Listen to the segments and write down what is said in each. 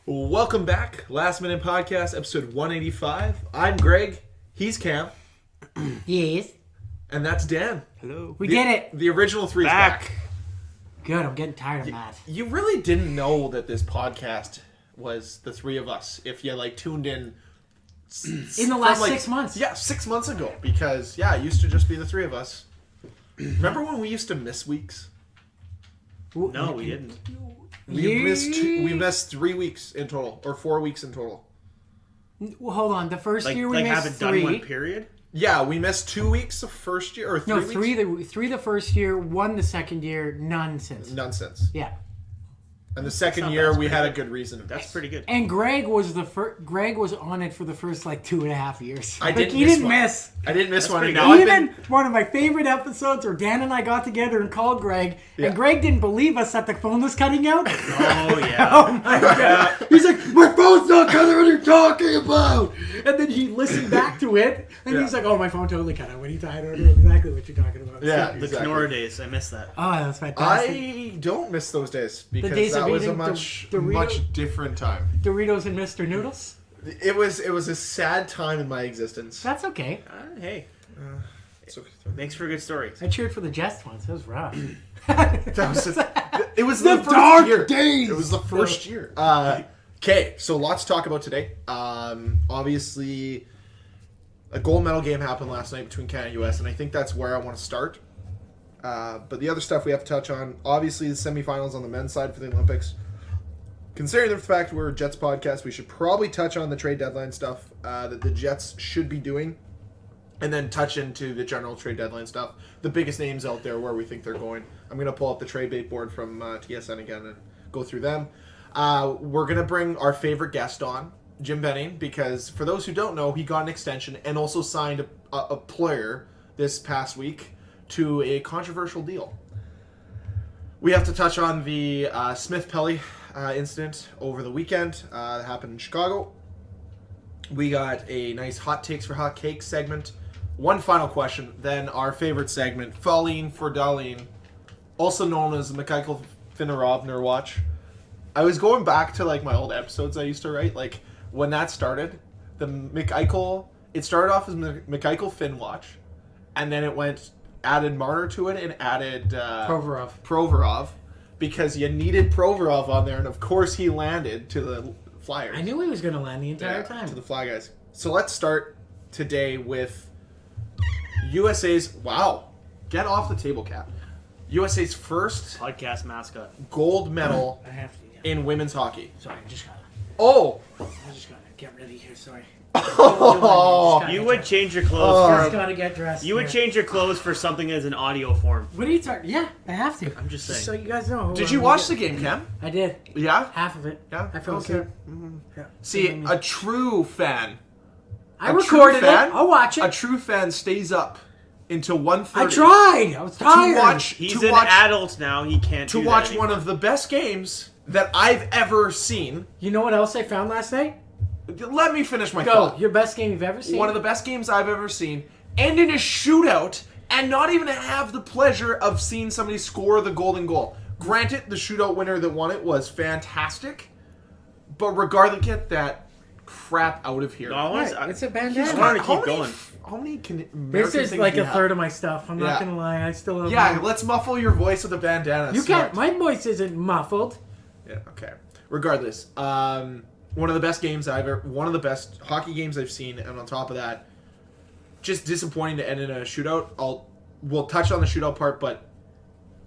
Welcome back. Last Minute Podcast, episode 185. I'm Greg. He's Cam. Yes. And that's Dan. Hello. We did it. The original three's back. Good. I'm getting tired of that. You really didn't know that this podcast was the three of us if you tuned in the last 6 months. Yeah, 6 months ago. Because, it used to just be the three of us. Remember when we used to miss weeks? No, we didn't. We missed 3 weeks in total, or 4 weeks in total. Well, hold on. The first year we missed haven't three. done one period? Yeah, we missed 2 weeks the first year, or 3 weeks? No, three the first year, one the second year, none since. None since. Yeah. And the second year, we had a good reason. That's pretty good. And Greg was Greg was on it for the first 2.5 years. I didn't miss. I didn't miss one. pretty Now Even one of my favorite episodes where Dan and I got together and called Greg, and Greg didn't believe us that the phone was cutting out. Oh, yeah. Oh my god. He's like, my phone's not cutting, what are you talking about? And then he listened back to it, and he's like, oh, my phone totally cut out. When he I don't know exactly what you're talking about. Yeah, The Knorr days. I miss that. Oh, that's fantastic. I don't miss those days because days that of was a eating much Dorito- different time. Doritos and Mr. Noodles? It was a sad time in my existence. That's okay. Hey, It's okay. makes for a good story. I cheered for the Jets once. That was rough. It was the first dark year. days. It was the first year. Okay, so lots to talk about today. Obviously, a gold medal game happened last night between Canada and US, and I think that's where I want to start. But the other stuff we have to touch on, obviously the semifinals on the men's side for the Olympics. Considering the fact we're a Jets podcast, we should probably touch on the trade deadline stuff that the Jets should be doing, and then touch into the general trade deadline stuff. The biggest names out there, where we think they're going. I'm going to pull up the trade bait board from TSN again and go through them. We're going to bring our favorite guest on, Jim Benning, because for those who don't know, he got an extension and also signed a player this past week to a controversial deal. We have to touch on the Smith-Pelly incident over the weekend that happened in Chicago. We got a nice hot takes for hot cakes segment. One final question, then our favorite segment, Falling for Darlene, also known as the Mikhail Finnarovner Watch. I was going back to my old episodes I used to write, when that started, it started off as Mikhail Finn Watch, and then it added Marner to it and added Provorov, because you needed Provorov on there, and of course he landed to the Flyers. I knew he was going to land the entire time. To the Fly Guys. So let's start today with USA's, get off the table, Cap. USA's first Podcast mascot. gold medal I have to, in women's hockey. Sorry, I just gotta get ready here, sorry. You would change your clothes Just for gotta get dressed. You would change your clothes for something as an audio form. What are you talking? Yeah, I have to. I'm just saying. So you guys know. Did you watch the game, Cam? I did. Yeah? Half of it. Yeah? I fell Okay. asleep. Yeah. See, a true fan. I a recorded true fan, it. I'll watch it. A true fan stays up until 1:30. I tried. I was tired. He's an adult now. He can't to do watch that one of the best games that I've ever seen. You know what else I found last night? Let me finish my Go. thought. Your best game you've ever seen? One of the best games I've ever seen, and in a shootout, and not even have the pleasure of seeing somebody score the golden goal. Granted, the shootout winner that won it was fantastic, but regardless, get that crap out of here. No, It's a bandana. I want to keep going. How many American This is things like do you a have? third of my stuff. I'm not gonna lie. I still have. Yeah, let's muffle your voice with a bandana. You Smart. can't. My voice isn't muffled. Yeah. Okay. Regardless, one of the best games one of the best hockey games I've seen, and on top of that, just disappointing to end in a shootout. We'll touch on the shootout part, but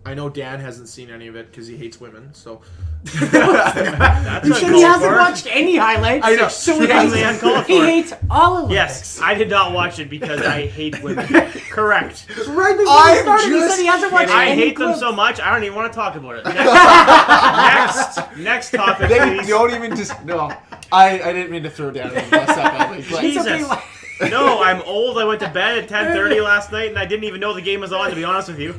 I know Dan hasn't seen any of it because he hates women. So That's He said he hasn't watched any highlights. I know. So Extremely uncalled he for. hates all of Yes, I did not watch it because I hate women. Correct. Right before I'm we started, he said he hasn't watched I any hate them clips. so much, I don't even want to talk about it. Next topic, they please. don't even just no. I didn't mean to throw down on the stuff. Jesus. okay, like- No, I'm old. I went to bed at 10:30 last night, and I didn't even know the game was on. To be honest with you,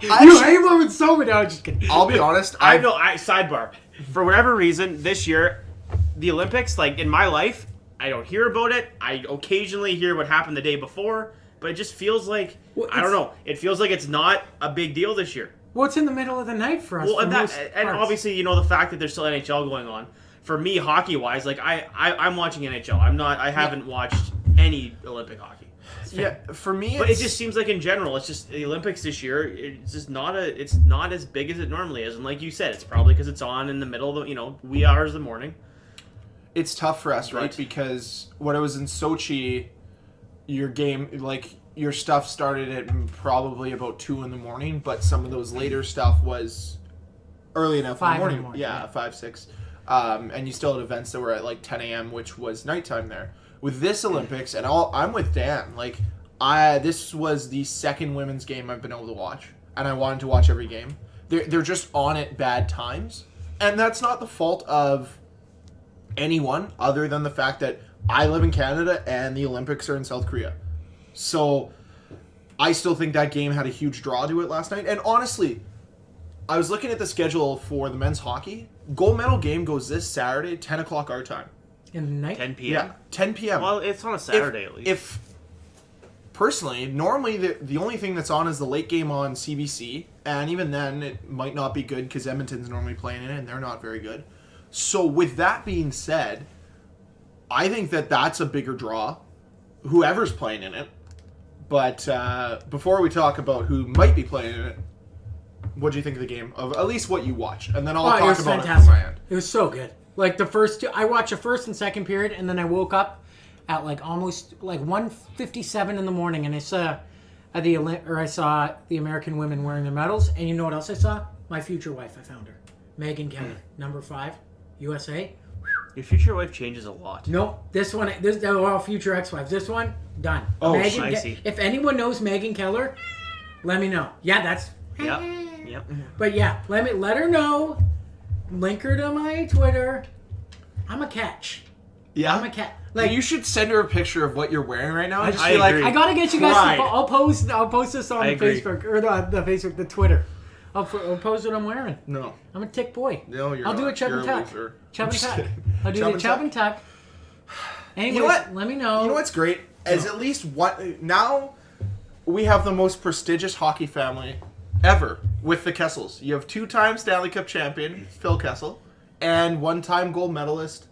You hate women so much. I'm just kidding. I'll be honest. sidebar. For whatever reason, this year, the Olympics, in my life, I don't hear about it. I occasionally hear what happened the day before, but it just feels like I don't know. It feels like it's not a big deal this year. What's in the middle of the night for us? Well, for and most and parts? obviously, the fact that there's still NHL going on. for me, hockey-wise, like I'm watching NHL. I haven't watched any Olympic hockey. Yeah, for me, But it just seems like in general, it's just the Olympics this year. It's just it's not as big as it normally is, and like you said, it's probably because it's on in the middle of the wee hours of the morning. it's tough for us, right? But- Because when I was in Sochi, your game, like your stuff started at probably about 2 a.m, but some of those later stuff was early enough 5 in the morning. Yeah, 5, 6. And you still had events that were at like 10 a.m, which was nighttime there. With this Olympics, and I'm with Dan. Like, this was the second women's game I've been able to watch, and I wanted to watch every game. They're just on at bad times, and that's not the fault of anyone other than the fact that I live in Canada and the Olympics are in South Korea. So I still think that game had a huge draw to it last night. And honestly, I was looking at the schedule for the men's hockey. Gold medal game goes this Saturday, 10 o'clock our time. In the night? 10 p.m. Yeah, 10 p.m. Well, it's on a Saturday at least. If personally, normally the only thing that's on is the late game on CBC, and even then it might not be good because Edmonton's normally playing in it and they're not very good. So with that being said, I think that's a bigger draw, whoever's playing in it. But before we talk about who might be playing in it, what do you think of the game? Of at least what you watched, and then I'll It talk was about fantastic. it from my end. It was so good. Like the first two, I watched the first and second period, and then I woke up at like almost like 1:57 in the morning, and I saw I saw the American women wearing their medals, and you know what else I saw? My future wife. I found her, Megan Keller, number 5, USA. Your future wife changes a lot. No, they're all future ex-wives. This one, done. Oh, I see. If anyone knows Megan Keller, let me know. Yeah, that's. Yep. But yeah, let her know. Link her to my Twitter. I'm a catch. Yeah, I'm a cat. Like, you should send her a picture of what you're wearing right now. And just I be like, agree. I gotta get you guys. Pride. I'll post this on I agree. Facebook or the Twitter. I'll post what I'm wearing. No, I'm a tick boy. no, you're I'll do a not. chub You're and a tuck. loser. Chub I'm and just tuck. kidding. I'll do Chub the and chub tuck. and tuck. Anyways, You know what? let me know. You know what's great? Is at least what now we have the most prestigious hockey family ever with the Kessels. You have 2-time Stanley Cup champion Phil Kessel and 1-time gold medalist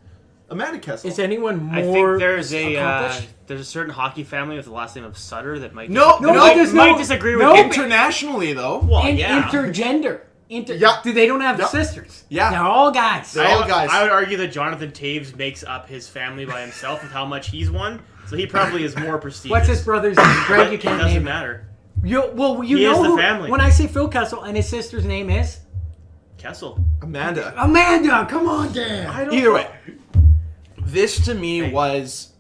Amanda Kessel. Is anyone more I think there's accomplished? a certain hockey family with the last name of Sutter that might No, there's might no- disagree no, with you. internationally though. Well, And yeah. intergender. Yeah. They don't have Yeah. sisters. Yeah. They're all guys. They're all guys. I would argue that Jonathan Taves makes up his family by himself with how much he's won, so he probably is more prestigious. What's his brother's name? Greg, you It can't doesn't name it. matter. You know He is the who, family. when I say Phil Kessel and his sister's name is Kessel. Amanda. Amanda. Come on, Dan. Either way, this to me was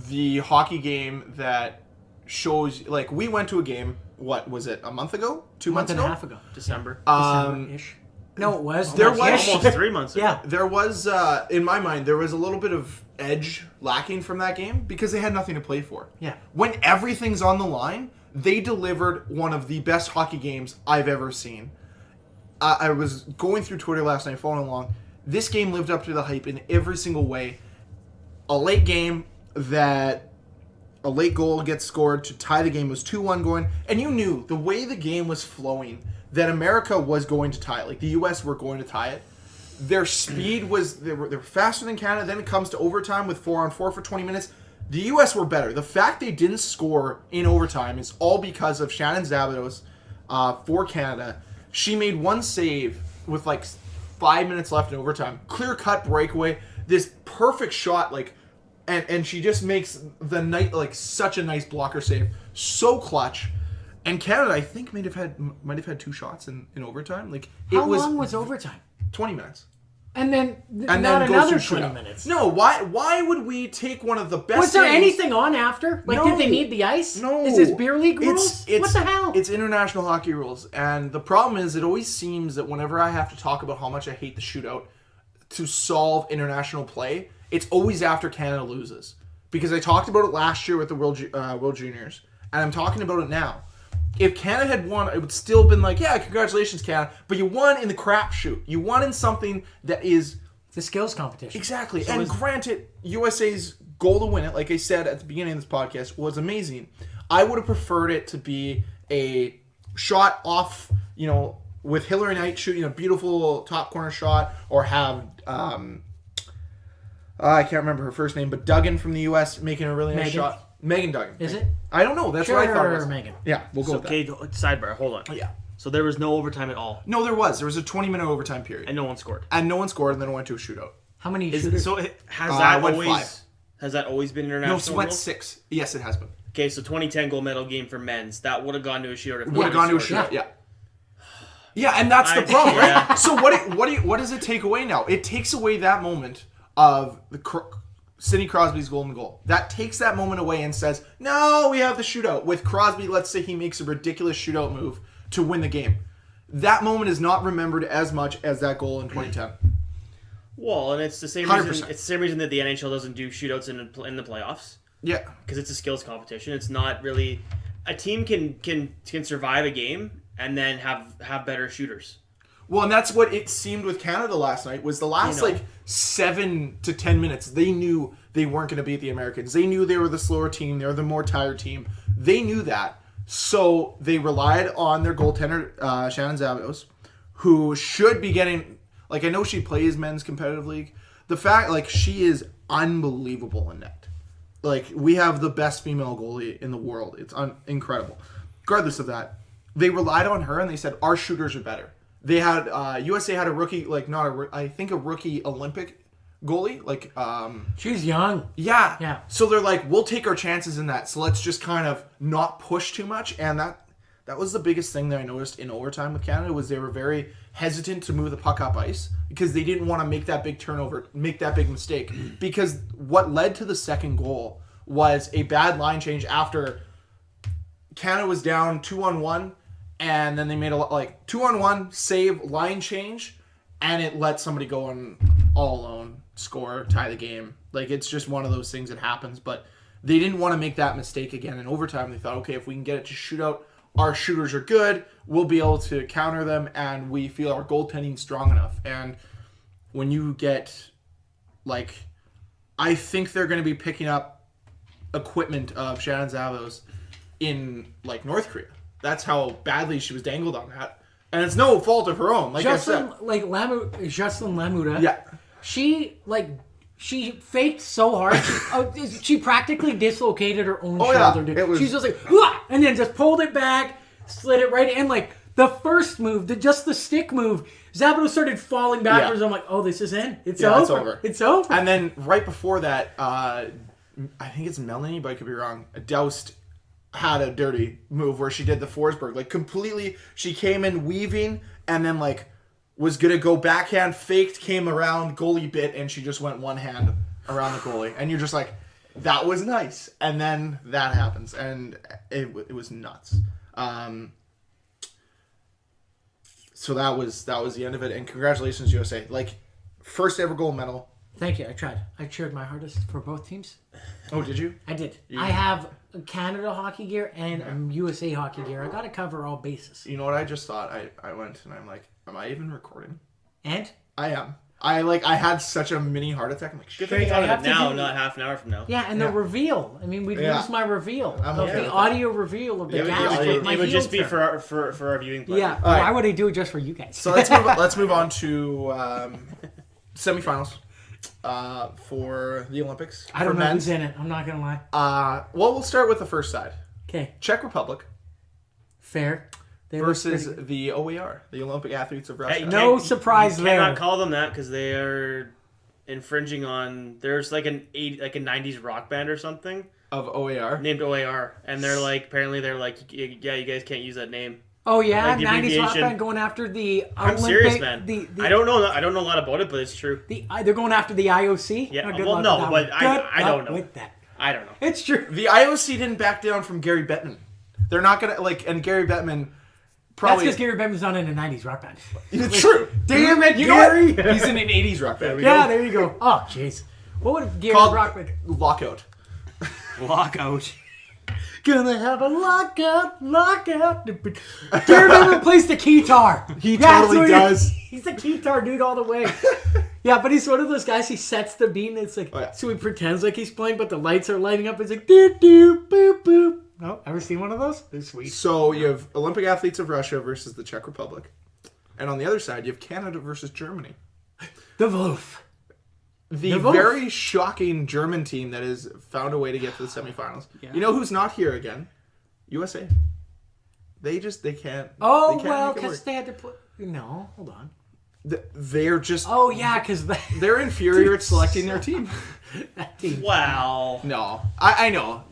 the hockey game that shows. Like, we went to a game. What was it? A month ago? 2 months and ago? a half ago. December. December-ish. No, it was. there Almost. was- Almost 3 months ago. Yeah. There was, in my mind, there was a little bit of edge lacking from that game because they had nothing to play for. Yeah. When everything's on the line, they delivered one of the best hockey games I've ever seen. I was going through Twitter last night, following along. This game lived up to the hype in every single way. A late game that a late goal gets scored to tie the game. It was 2-1 going, and you knew the way the game was flowing that America was going to tie it. Like, the U.S. were going to tie it. Their speed was, they were faster than Canada. Then it comes to overtime with 4-on-4 for 20 minutes. The U.S. were better. The fact they didn't score in overtime is all because of Shannon Zabados for Canada. She made one save with like 5 minutes left in overtime. Clear-cut breakaway. This perfect shot, like, and she just makes the night like such a nice blocker save. So clutch. And Canada, I think, might have had 2 shots in overtime. Like, it How was long was overtime? 20 minutes. And then And not then goes another to 20 shootout. minutes. No, why would we take one of the best Was there games- anything on after? Like, No. did they need the ice? No. Is this beer league rules? What the hell? It's international hockey rules. And the problem is, it always seems that whenever I have to talk about how much I hate the shootout to solve international play, it's always after Canada loses. Because I talked about it last year with the World Juniors, and I'm talking about it now. If Canada had won, it would still have been like, yeah, congratulations, Canada. But you won in the crapshoot. You won in something that is... It's a skills competition. Exactly. And granted, USA's goal to win it, like I said at the beginning of this podcast, was amazing. I would have preferred it to be a shot off, with Hillary Knight shooting a beautiful top corner shot, or have I can't remember her first name, but Duggan from the U.S. making a really nice Megan? shot. Megan Duggan. Is it? I don't know. That's Sure, what I thought it was. Megan. Yeah, we'll go So, with that. okay, sidebar. Hold on. Yeah. So there was no overtime at all, No, there was. There was a 20-minute overtime period. and no one scored. And no one scored, and then it went to a shootout. How many shooters? So has I that went always 5. has that always been international? No, so it went rules? 6. Yes, it has been. Okay, so 2010 gold medal game for men's. That would have gone to a shootout. If Would have gone to a scored. shootout, yeah. Yeah, and that's the I- problem, yeah. right? So what does it take away now? It takes away that moment of Sidney Crosby's golden goal. That takes that moment away and says, no, we have the shootout. With Crosby, let's say he makes a ridiculous shootout move to win the game. That moment is not remembered as much as that goal in 2010. Well, and it's the same 100%. reason. It's the same reason that the NHL doesn't do shootouts in the playoffs, Yeah. because it's a skills competition. It's not really a team can survive a game and then have better shooters. Well, and that's what it seemed with Canada last night, was the last, 7 to 10 minutes, they knew they weren't going to beat the Americans. They knew they were the slower team. They were the more tired team. They knew that. So they relied on their goaltender, Shannon Zavos, who should be getting... I know she plays men's competitive league. The fact, she is unbelievable in net. We have the best female goalie in the world. It's incredible. Regardless of that, they relied on her and they said, our shooters are better. They had USA had a rookie, I think a rookie Olympic goalie. She's young. Yeah. Yeah. So they're like, we'll take our chances in that. So let's just kind of not push too much. And that was the biggest thing that I noticed in overtime with Canada, was they were very hesitant to move the puck up ice because they didn't want to make that big turnover, make that big mistake. Because what led to the second goal was a bad line change after Canada was down 2-on-1. And then they made a 2-on-1 save, line change, and it let somebody go on all alone, score, tie the game. It's just one of those things that happens. But they didn't want to make that mistake again in overtime. They thought, okay, if we can get it to shootout, our shooters are good, we'll be able to counter them, and we feel our goaltending strong enough. And when you get, I think they're going to be picking up equipment of Shannon Zavos in, North Korea. That's how badly she was dangled on that. And it's no fault of her own, Jocelyn, I said. Jocelyn Lamuda. Yeah. She faked so hard. She practically dislocated her own yeah. shoulder. Dude. It was- She's just "Hua!" And then just pulled it back, slid it right in. The first move, just the stick move, Zabido started falling backwards. Yeah. I'm like, oh, this is in. It's Yeah, over. it's over. It's over. And then right before that, I think it's Melanie, but I could be wrong, Doust had a dirty move where she did the Forsberg. Completely, she came in weaving and then, was going to go backhand, faked, came around, goalie bit, and she just went one hand around the goalie. And you're just like, that was nice. And then that happens. And it was nuts. So that was the end of it. And congratulations, USA. First ever gold medal. Thank you. I tried. I cheered my hardest for both teams. Oh, did you? I did. I have Canada hockey gear and USA hockey gear. I got to cover all bases. You know what I just thought? I went and I'm like, am I even recording? And? I am. I had such a mini heart attack. I'm like, Good shit. thing you thought I of have it to now, do- not half an hour from now. Yeah, and the reveal. I mean, we'd Yeah. lose my reveal I'm of okay the with audio reveal of the Yeah, gas. yeah, with my It would heel just be turn. for our viewing pleasure. Yeah. right. Why would I do it just for you guys? So let's move on to semifinals for the Olympics. I don't for know men's. who's in it. I'm not gonna lie. Well, we'll start with the first side. Okay, Czech Republic fair. They look versus pretty- the OER, the Olympic Athletes of Russia. Hey, No surprise you cannot there. call them that because they are infringing on. There's a 90s rock band or something Of OER. named OAR, and they're apparently they're yeah, you guys can't use that name. Oh yeah, Like the 90s rock abbreviation. band going after the I'm Olympic. serious, man. The I don't know a lot about it, but it's true. they're going after the IOC. Yeah, Oh, good well, luck no, with that but one. I Good don't luck know. with that. I don't know. It's true. The IOC didn't back down from Gary Bettman. They're not gonna and Gary Bettman That's probably. because Gary Bettman's not in a 90s rock band. It's true. Damn it, You know what? Gary! He's in an 80s rock band. Yeah, there you go. Oh, jeez. What would Gary Called rock band? Lockout. Lockout. Gonna have a lockout. Gary Bettman plays the guitar. He That's totally what does. He's a guitar dude all the way. Yeah, but he's one of those guys. He sets the beat, and it's like Oh, yeah. so he pretends like he's playing, but the lights are lighting up. It's like doo doo boop boop. Oh, ever seen one of those? They're sweet. So you have Olympic Athletes of Russia versus the Czech Republic. And on the other side, you have Canada versus Germany. The Wolf. the very shocking German team that has found a way to get to the semifinals. Yeah. You know who's not here again? USA. They can't. Oh, they can't well, make it because work. they had to put... No, hold on. They're just. Oh, yeah, because... They're inferior at selecting their team. That team. Wow. No, I know.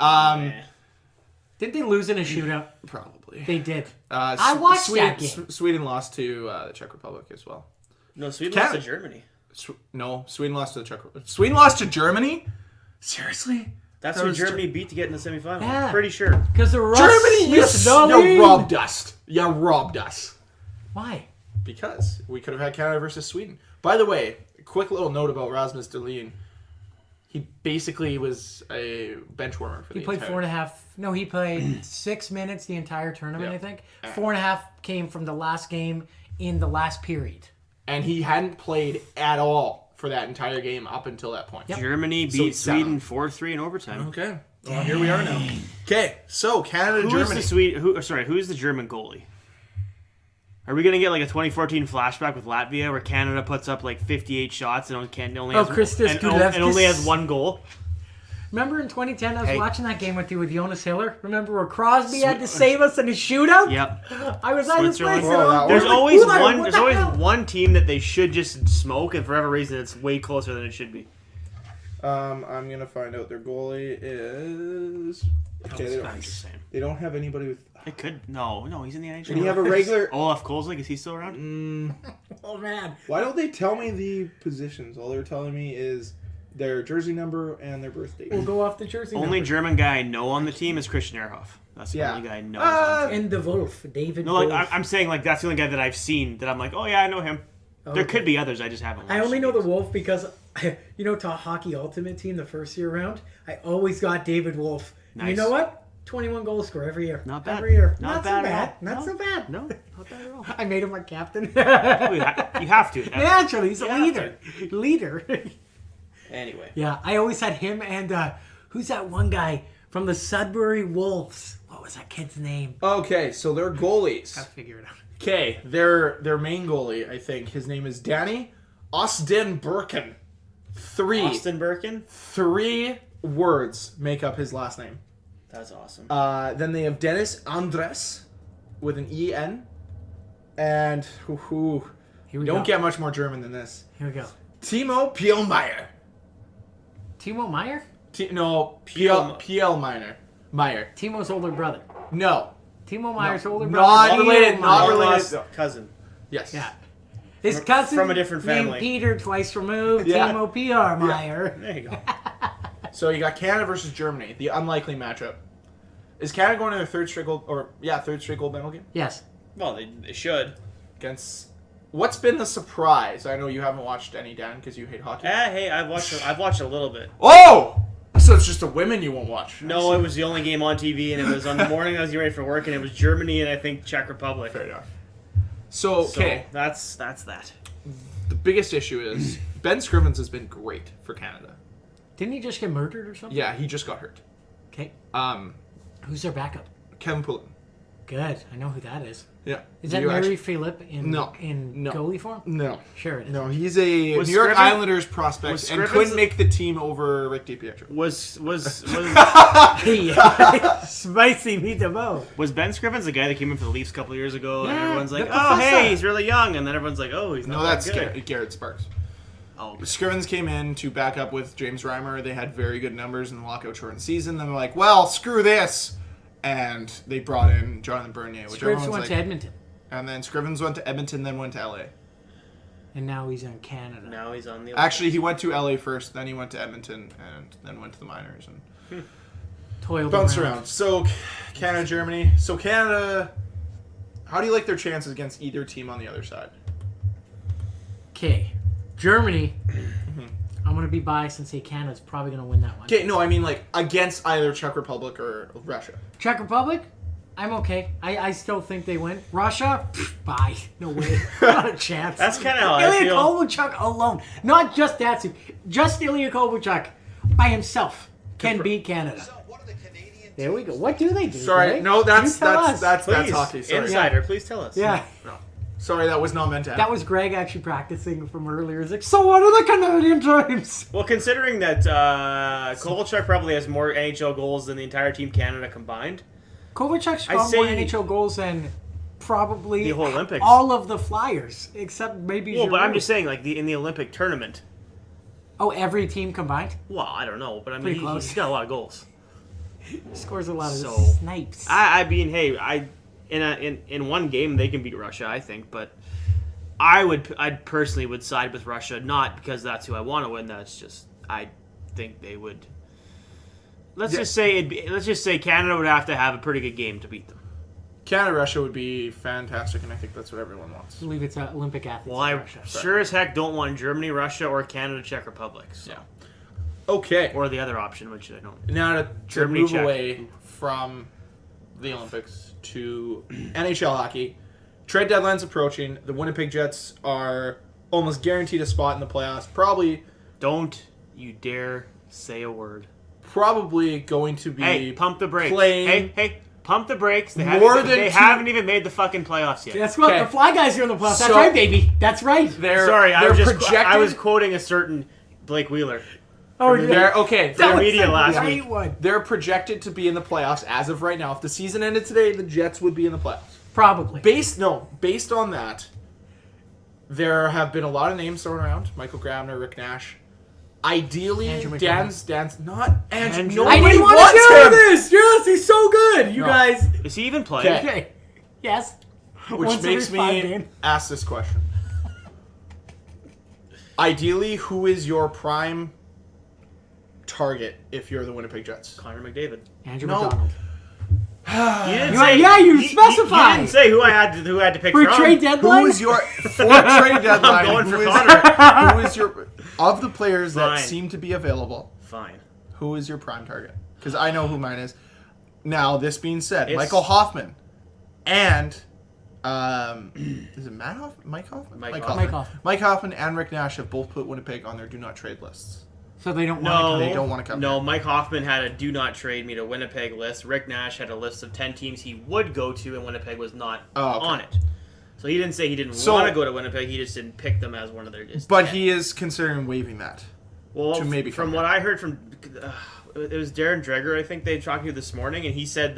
Didn't they lose in a shootout? Probably. They did. I watched that game. Sweden lost to the Czech Republic as well. No, Sweden lost to Germany. No, Sweden lost to the Czech Republic. Sweden lost to Germany? Seriously? That's who Germany beat to get in the semifinals. Yeah. Pretty sure. Because the Germany, you you robbed us. You robbed us. Why? Because we could have had Canada versus Sweden. By the way, quick little note about Rasmus Dahlin. He basically was a bench warmer for the He played entire... 4.5. No, he played 6 minutes the entire tournament, Yeah. I think. 4.5 came from the last game in the last period. And he hadn't played at all for that entire game up until that point. Yep. Germany beat Sweden 4-3 in overtime. Okay. Well, here we are now. Okay, so Canada, Germany. Who's the German goalie? Are we gonna get like a 2014 flashback with Latvia where Canada puts up like 58 shots and only has one goal? Remember in 2010, I was watching that game with you with Jonas Hiller. Remember where Crosby had to save us in a shootout? Yep. I was at his place. There's always one team that they should just smoke, and for whatever reason, it's way closer than it should be. I'm gonna find out their goalie is. Okay, they don't have anybody with. It could no, he's in the NHL. Can you have a regular? Olaf Kolzig, is he still around? Oh man! Why don't they tell me the positions? All they're telling me is their jersey number and their birth date. We'll go off the jersey. Only number. German guy I know on the team is Christian Ehrhoff. That's the only guy I know. And the Wolf, David. No, Wolf. like I'm saying, like that's the only guy that I've seen that I'm like, oh yeah, I know him. There could be others, I just haven't. I only know the Wolf because, to Hockey Ultimate Team the first year around, I always got David Wolf. Nice. You know what? 21 goal scorer every year. Not bad. Every year. Not so bad bad. at all. Not so bad. No, not bad at all. I made him my captain. You have to. Naturally, he's a leader. Leader. Anyway. Yeah, I always had him and who's that one guy from the Sudbury Wolves? What was that kid's name? Okay, so their goalies. I'll figure it out. Okay, their main goalie, I think his name is Danny Ostenberken. Austin Birkin? 3 words make up his last name. That's awesome. Then they have Dennis Andres with an E-N. And Here we don't go. get much more German than this. Here we go. Timo Pielmeyer. Timo Meyer? Pielmeyer. Meyer. Timo's older brother. No. Timo Meyer's older Not brother. related. Timo Not Meyer. related. Cousin. Yes. Yeah. His cousin from a different family. named Peter, twice removed. Yeah. Timo P.R. Meyer. There you go. So you got Canada versus Germany, the unlikely matchup. Is Canada going to their third straight gold medal game? Yes. Well, they should. Against what's been the surprise? I know you haven't watched any, Dan, because you hate hockey. Hey, I've watched a little bit. Oh! So it's just the women you won't watch. No, it was the only game on TV, and it was on the morning I was getting ready for work, and it was Germany and I think Czech Republic. Fair enough. So, okay. So that's that. The biggest issue is Ben Scrivens has been great for Canada. Didn't he just get murdered or something? Yeah, he just got hurt. Okay. Who's their backup? Kevin Poulin. Good. I know who that is. Yeah. Is that Mary Philippe in No. goalie form? No. Sure it is. No, he's a Was New York Scrivens- Islanders prospect was and Scrivens- couldn't make the team over Rick DiPietro. Was Spicy meatball. was Ben Scrivens the guy that came in for the Leafs a couple years ago, and Yeah, everyone's like, the "Oh, hey, professor." he's really young," and then everyone's like, "Oh, he's not No, that that's good." Garrett Sparks. Oh, Scrivens came in to back up with James Reimer. They had very good numbers in the lockout shortened season. Then they're like, well, screw this. And they brought in Jonathan Bernier. Which Scrivens everyone's went like, to Edmonton. And then Scrivens went to Edmonton, then went to LA. And now he's in Canada. now he's on the. Actually, he went to LA first, then he went to Edmonton, and then went to the minors. And Toiled bounced around. So, Canada, Germany. So, Canada, how do you like their chances against either team on the other side? Okay. Germany. I'm going to be biased and say Canada's probably going to win that one. Okay, no, I mean like against either Czech Republic or Russia. Czech Republic? I'm okay. I still think they win. Russia? Pfft, bye. No way. Not a chance. That's kind of how I Ilya feel. Kovalchuk alone. Not just Datsuk. Just Ilya Kovalchuk by himself can beat Canada. There we go. What do they do? Sorry, Greg? no, that's You tell us. that's Please, hockey. Sorry. insider, please tell us. Yeah. No. Sorry, that was not meant to happen. That was Greg actually practicing from earlier. He's like, so what are the Canadian teams? Well, considering that Kovalchuk probably has more NHL goals than the entire Team Canada combined. Kovalchuk's got more NHL goals than probably the whole Olympics. All of the Flyers, except maybe Well, Giroux. but I'm just saying, like, in the Olympic tournament. Oh, every team combined? Well, I don't know, but I Pretty mean, close. he's got a lot of goals. He scores a lot of So, snipes. I mean, hey, in one game they can beat Russia, I think, but I personally would side with Russia, not because that's who I want to win. That's just I think they would. Let's just say Canada would have to have a pretty good game to beat them. Canada-Russia would be fantastic, and I think that's what everyone wants. I believe it's Olympic athletes. Well, I Russia. sure as heck don't want Germany, Russia, or Canada, Czech Republic. So. Yeah. Okay. Or the other option, which I don't. Now to Germany, move Czech. away from the Olympics to NHL hockey. Trade deadline's approaching. The Winnipeg Jets are almost guaranteed a spot in the playoffs. Don't you dare say a word. Probably going to be Hey, pump the brakes. playing Hey, pump the brakes. They haven't even made the fucking playoffs yet. Guess what? Okay. The Fly Guys are in the playoffs. That's So- right, baby. That's right. Sorry, I projected. was quoting a certain Blake Wheeler. Oh, Their media last great week. one. They're projected to be in the playoffs as of right now. If the season ended today, the Jets would be in the playoffs. Probably. Based on that, there have been a lot of names thrown around. Michael Grabner, Rick Nash. Ideally, Andrew Dan's not Andrew. Andrew. I Nobody didn't want wants to do him. this. Yes, he's so good. You No. guys. Is he even playing? Okay. Okay. Yes. Which Once makes every 5 me games. ask this question. Ideally, who is your prime target if you're the Winnipeg Jets? Connor McDavid. Andrew No. McDonald. You didn't You specify. You didn't say who I had to pick For from. trade deadline? Who is your for trade deadline? I'm going for who is- Connor. Who is your of the players that Fine. seem to be available? Fine. Who is your prime target? Because I know who mine is. Now, this being said, It's- Michael Hoffman and is it Matt Hoffman? Mike Hoffman? Mike Hoffman. Hoffman. Mike Hoffman. Mike Hoffman and Rick Nash have both put Winnipeg on their do not trade lists. So they don't No, want to They don't want to come No, here. Mike Hoffman had a do not trade me to Winnipeg list. Rick Nash had a list of 10 teams he would go to, and Winnipeg was not on it. So he didn't say he didn't want to go to Winnipeg. He just didn't pick them as one of their. But 10. he is considering waiving that. Well, to maybe from come what here. I heard from, it was Darren Dreger, I think they talked to this morning, and he said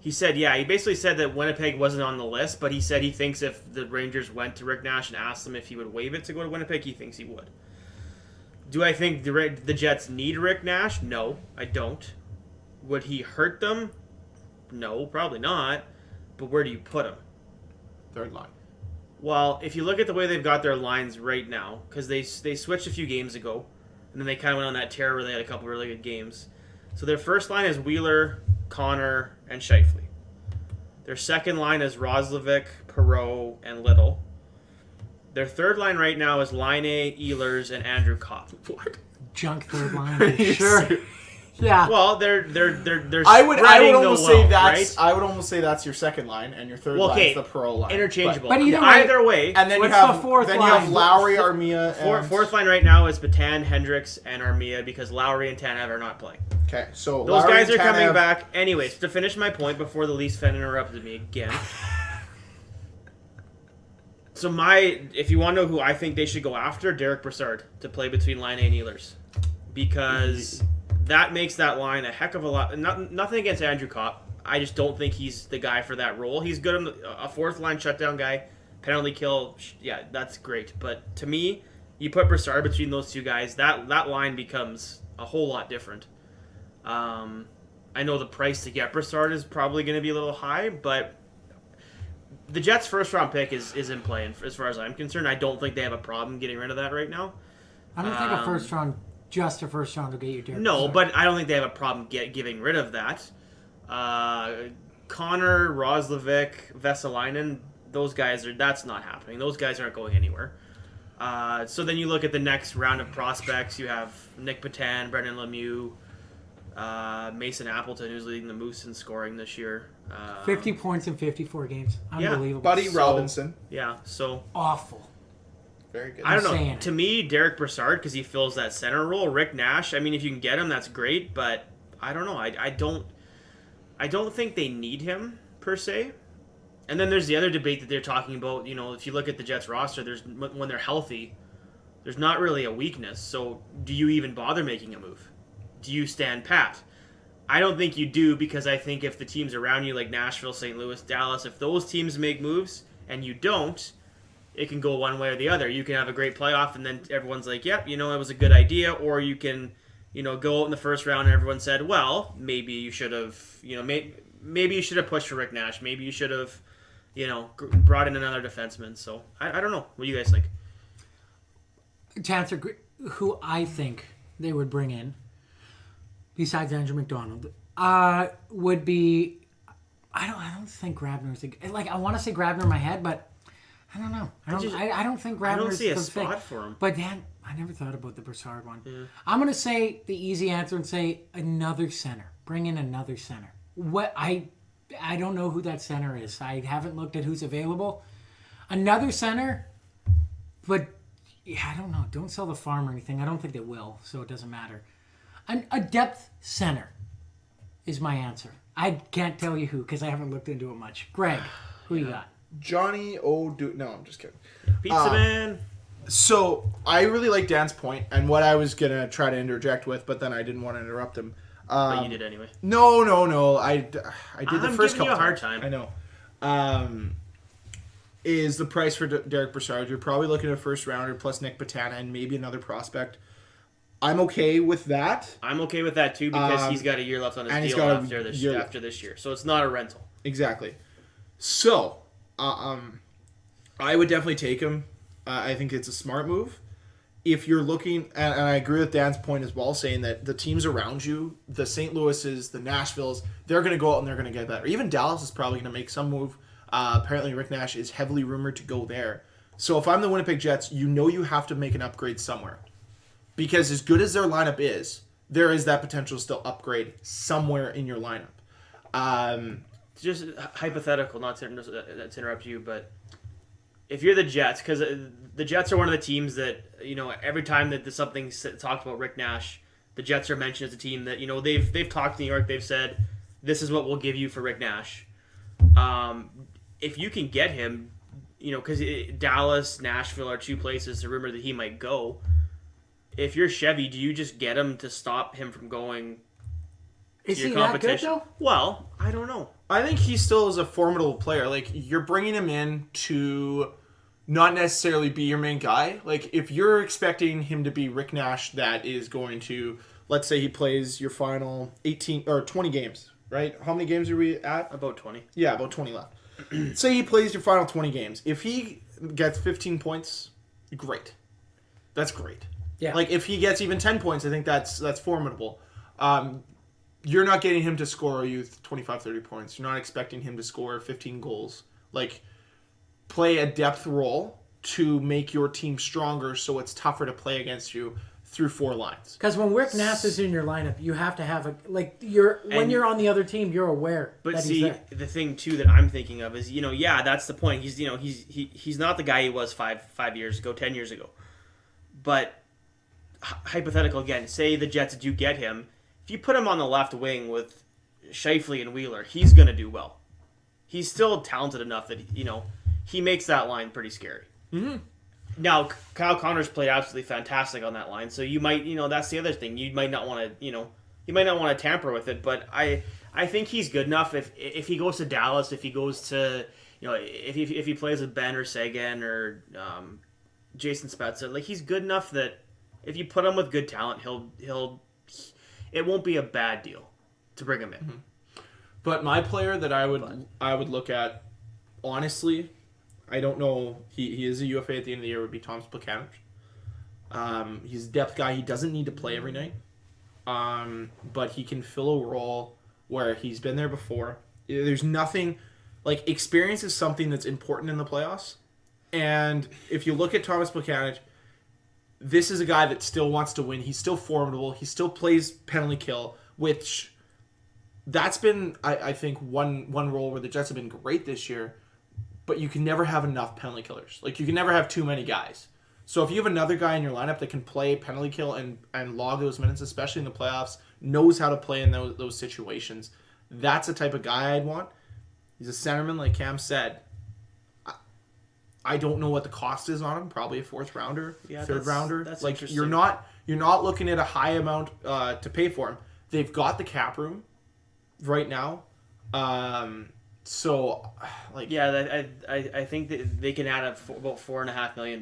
he basically said that Winnipeg wasn't on the list, but he said he thinks if the Rangers went to Rick Nash and asked him if he would waive it to go to Winnipeg, he thinks he would. Do I think the Jets need Rick Nash? No, I don't. Would he hurt them? No, probably not. But where do you put him? Third line. Well, if you look at the way they've got their lines right now, because they switched a few games ago, and then they kind of went on that tear where they had a couple really good games. So their first line is Wheeler, Connor, and Scheifele. Their second line is Roslovic, Perreault, and Little. Their third line right now is Line, Ehlers, and Andrew Kopp. What? junk third line. Sure. Yeah. Well, they're I would almost say low, that's right? I would almost say that's your second line, and your third line okay, is the pro line. interchangeable. But either way, And then What's you have the fourth then you have line? Lowry, Armia, and fourth line right now is Patan, Hendricks, and Armia because Lowry and Tanev are not playing. Okay, so Those Lowry guys and are coming Tanev- back. Anyways, to finish my point before the Leafs fan interrupted me again. So if you want to know who I think they should go after, Derek Brassard to play between Line and Ehlers. Because that makes that line a heck of a lot. Nothing against Andrew Kopp. I just don't think he's the guy for that role. He's good on a fourth line shutdown guy, penalty kill. Yeah, that's great. But to me, you put Brassard between those two guys, that line becomes a whole lot different. I know the price to get Brassard is probably going to be a little high, but the Jets' first-round pick is in play, and as far as I'm concerned. I don't think they have a problem getting rid of that right now. I don't think a first round will get you Derek No, Brassard. but I don't think they have a problem giving rid of that. Connor, Roslovic, Vesalainen, those guys that's not happening. Those guys aren't going anywhere. So then you look at the next round of prospects. You have Nick Patan, Brendan Lemieux, Mason Appleton, who's leading the Moose in scoring this year. 50 points in 54 games. Unbelievable. Buddy Robinson. Yeah, so Awful. Very good. I don't know. Insane. To me, Derek Brassard, because he fills that center role. Rick Nash, I mean, if you can get him, that's great. But I don't know. I don't think they need him per se. And then there's the other debate that they're talking about. If you look at the Jets roster, when they're healthy, there's not really a weakness. So do you even bother making a move? Do you stand pat? I don't think you do, because I think if the teams around you, like Nashville, St. Louis, Dallas, if those teams make moves and you don't, it can go one way or the other. You can have a great playoff, and then everyone's like, yep, it was a good idea. Or you can, go out in the first round and everyone said, well, maybe you should have, maybe you should have pushed for Rick Nash. Maybe you should have, brought in another defenseman. So I don't know. What do you guys think? To answer who I think they would bring in, besides Andrew McDonald, would be, I don't think Grabner's like, I want to say Grabner in my head, but I don't know. I don't think Grabner's I don't see a the spot thing. for him. But then I never thought about the Broussard one. Yeah. I'm gonna say the easy answer and say another center. Bring in another center. What I don't know who that center is. I haven't looked at who's available. Another center, but yeah, I don't know. Don't sell the farm or anything. I don't think they will, so it doesn't matter. A depth center is my answer. I can't tell you who because I haven't looked into it much. Greg, who you got? Johnny O'Do. No, I'm just kidding. Pizza Man. So I really like Dan's point and what I was gonna try to interject with, but then I didn't want to interrupt him. But you did anyway. No. I did the first couple. I'm giving you a hard time. I know. Is the price for Derek Brassard? You're probably looking at a first rounder plus Nick Botana and maybe another prospect. I'm okay with that. I'm okay with that too, because he's got a year left on his deal after this year. So it's not a rental. Exactly. So, I would definitely take him. I think it's a smart move. If you're looking, and I agree with Dan's point as well, saying that the teams around you, the St. Louis's, the Nashvilles, they're going to go out and they're going to get better. Even Dallas is probably going to make some move. Apparently, Rick Nash is heavily rumored to go there. So if I'm the Winnipeg Jets, you have to make an upgrade somewhere. Because as good as their lineup is, there is that potential still upgrade somewhere in your lineup. Just hypothetical, not to interrupt you, but if you're the Jets, because the Jets are one of the teams that, every time that there's something talked about Rick Nash, the Jets are mentioned as a team that, they've talked to New York, they've said, this is what we'll give you for Rick Nash. If you can get him, because Dallas, Nashville are two places, the rumor that he might go. If you're Chevy, do you just get him to stop him from going to your competition? That good, though? Well, I don't know. I think he still is a formidable player. Like, you're bringing him in to not necessarily be your main guy. Like, if you're expecting him to be Rick Nash that is going to, let's say he plays your final 18 or 20 games, right? How many games are we at? About 20. Yeah, about 20 left. Say he plays your final 20 games. If he gets 15 points, great. That's great. Yeah. Like, if he gets even 10 points, I think that's formidable. You're not getting him to score you 25, 30 points. You're not expecting him to score 15 goals. Like, play a depth role to make your team stronger so it's tougher to play against you through four lines. Because when Rick Nash is in your lineup, you have to have when you're on the other team, you're aware. But that see, he's there. the thing too that I'm thinking of is, that's the point. He's not the guy he was 5 years ago, 10 years ago. But hypothetical again, say the Jets do get him. If you put him on the left wing with Scheifele and Wheeler, he's going to do well. He's still talented enough that, he makes that line pretty scary. Mm-hmm. Now, Kyle Connor's played absolutely fantastic on that line, so you might, that's the other thing. You might not want to, tamper with it, but I think he's good enough if he goes to Dallas, if he goes to, if he plays with Ben or Sagan or Jason Spezza, like, he's good enough that if you put him with good talent, it won't be a bad deal to bring him in. Mm-hmm. But my player that I would look at, honestly, I don't know. He is a UFA at the end of the year. Would be Thomas Plekanec. He's a depth guy. He doesn't need to play every night, but he can fill a role where he's been there before. There's nothing like experience is something that's important in the playoffs. And if you look at Thomas Plekanec, this is a guy that still wants to win. He's still formidable. He still plays penalty kill, which that's been I think one role where the Jets have been great this year. But you can never have enough penalty killers. Like, you can never have too many guys. So if you have another guy in your lineup that can play penalty kill and log those minutes, especially in the playoffs, knows how to play in those situations, that's the type of guy I'd want. He's a centerman, like Cam said. I don't know what the cost is on him. Probably a fourth rounder, third rounder. That's like interesting. you're not looking at a high amount to pay for him. They've got the cap room right now. So, like, I think that they can add about $4.5 million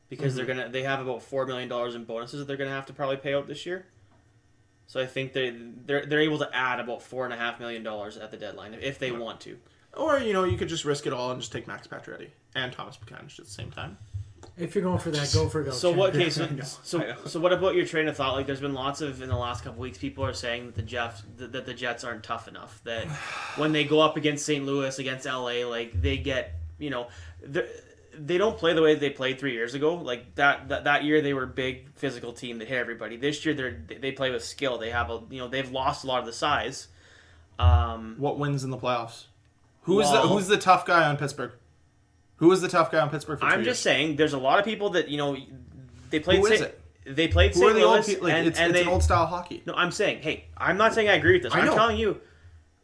because they have about $4 million in bonuses that they're gonna have to probably pay out this year. So I think they're able to add about $4.5 million at the deadline if they want to. Or you could just risk it all and just take Max Pacioretty and Thomas Buchanan at the same time. If you're going for that, go for it. So what? Okay, so what about your train of thought? Like, there's been lots of in the last couple weeks, people are saying that the Jets aren't tough enough. That when they go up against St. Louis, against LA, like they get they don't play the way they played 3 years ago. Like that year, they were a big physical team that hit everybody. This year, they play with skill. They have they've lost a lot of the size. What wins in the playoffs? Who's the tough guy on Pittsburgh? Who is the tough guy on Pittsburgh for 2 years? I'm just saying, there's a lot of people that they played. Who is it? They played Who St. are the Louis, old people? Like, it's and an old style hockey. No, I'm saying, hey, I'm not saying I agree with this. I I'm know. telling you,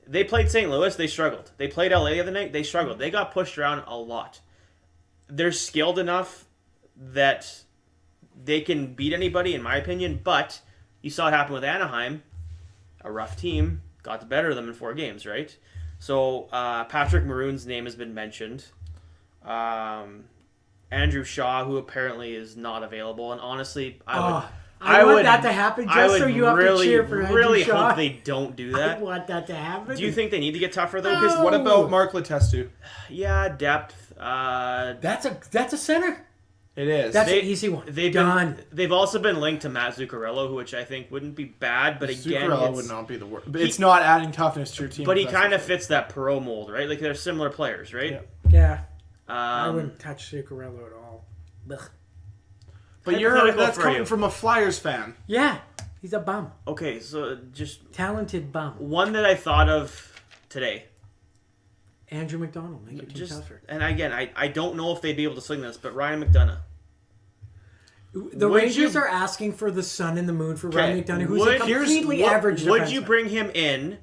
they played St. Louis. They struggled. They played LA the other night. They struggled. They got pushed around a lot. They're skilled enough that they can beat anybody, in my opinion. But you saw it happen with Anaheim. A rough team got the better of them in 4 games, right? So Patrick Maroon's name has been mentioned. Andrew Shaw, who apparently is not available, and honestly, I want that to happen just so you have to cheer for Andrew really Shaw. hope they don't do that. I want that to happen. Do you think they need to get tougher though? No. Because What about Mark Letestu? yeah, depth. That's a center. It is. That's an easy one. They've also been linked to Matt Zuccarello, which I think wouldn't be bad, but again, Zuccarello would not be the worst. But it's not adding toughness to your team. But he kind of fits that Perot mold, right? Like they're similar players, right? Yeah. I wouldn't touch Zuccarello at all. Ugh. But that's coming from a Flyers fan. Yeah, he's a bum. Okay, so just Talented bum. one that I thought of today. Andrew McDonald, make it tougher. And again, I don't know if they'd be able to sling this, but Ryan McDonough. The Rangers are asking for the sun and the moon for Ryan McDonough, who's a completely average defenseman. Would you bring him in?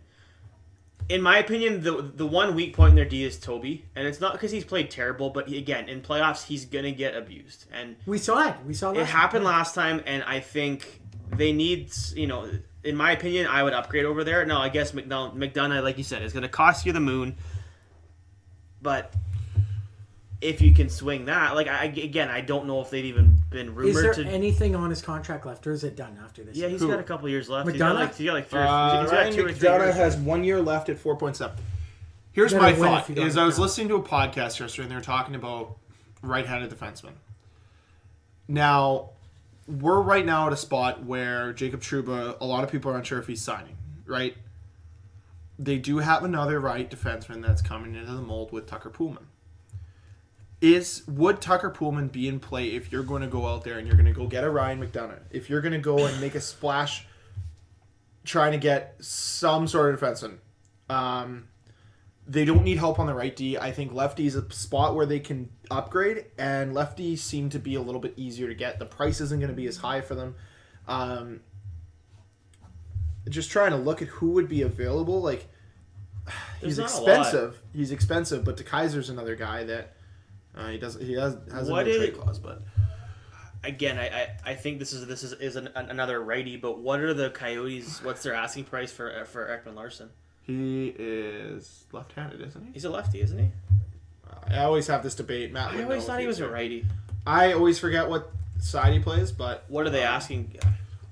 In my opinion, the one weak point in their D is Toby, and it's not because he's played terrible, but again, in playoffs, he's gonna get abused, and we saw it. It happened last time, and I think they need, in my opinion, I would upgrade over there. No, I guess McDonough, like you said, is gonna cost you the moon, but if you can swing that, like I don't know if they've even been rumored. Is there anything on his contract left, or is it done after this? Yeah, he's got a couple years left. McDonough? He's got like 2 or 3 years. McDonough has 1 year left at 4.7. Here's my thought: is I was listening to a podcast yesterday, and they were talking about right-handed defensemen. Now, we're right now at a spot where Jacob Trouba, a lot of people are unsure if he's signing. Right? They do have another right defenseman that's coming into the mold with Tucker Poolman. Would Tucker Poolman be in play if you're going to go out there and you're going to go get a Ryan McDonough? If you're going to go and make a splash trying to get some sort of defenseman. They don't need help on the right D. I think lefty is a spot where they can upgrade, and lefties seem to be a little bit easier to get. The price isn't going to be as high for them. Just trying to look at who would be available. Like, he's expensive. He's expensive, but DeKaiser's another guy that has a trade clause. But again, I think this is another righty. But what are the Coyotes? What's their asking price for Ekman Larsson? He is left-handed, isn't he? He's a lefty, isn't he? I always have this debate. Matt, I always thought he was a righty. I always forget what side he plays, but what are they asking?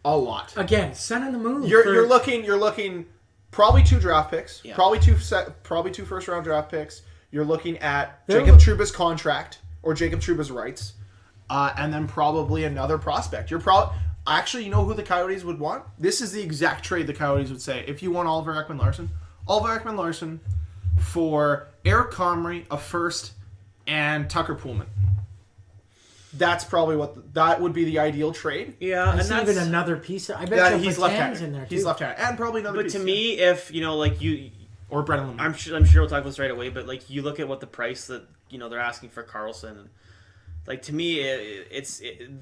A lot. Again, sun and the moon. You're looking probably 2 draft picks, yeah. probably two first-round draft picks. You're looking at Jacob Trouba's contract or Jacob Trouba's rights, and then probably another prospect. Actually, you know who the Coyotes would want? This is the exact trade the Coyotes would say. If you want Oliver Ekman-Larsson for Eric Comrie, a first, and Tucker Poolman. That's probably that would be the ideal trade. Yeah, and that's even another piece. I bet he's left-handed in there too. He's left-handed, and probably another. But piece. To me, if like you or Brennan, I'm sure we'll talk about this right away. But like you look at what the price that they're asking for Karlsson, and like to me,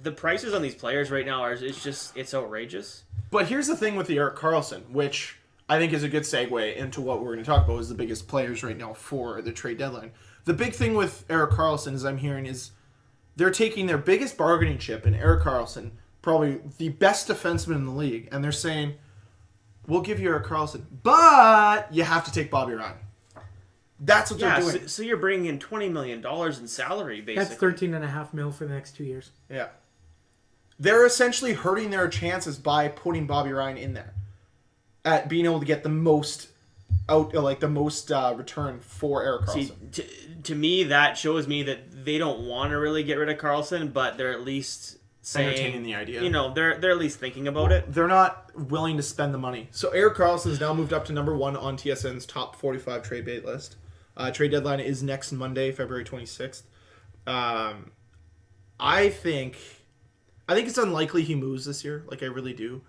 the prices on these players right now it's outrageous. But here's the thing with the Erik Karlsson, which I think is a good segue into what we're going to talk about is the biggest players right now for the trade deadline. The big thing with Erik Karlsson, as I'm hearing, is they're taking their biggest bargaining chip in Erik Karlsson, probably the best defenseman in the league, and they're saying, we'll give you Erik Karlsson, but you have to take Bobby Ryan. That's what they're doing. So you're bringing in $20 million in salary, basically. That's $13.5 million for the next 2 years. Yeah. They're essentially hurting their chances by putting Bobby Ryan in there at being able to get the most return for Erik Karlsson. See, to me, that shows me that they don't want to really get rid of Karlsson, but they're at least entertaining the idea. They're at least thinking about it. They're not willing to spend the money. So Erik Karlsson has now moved up to number 1 on TSN's top 45 trade bait list. Trade deadline is next Monday, February 26th. I think it's unlikely he moves this year. Like, I really do.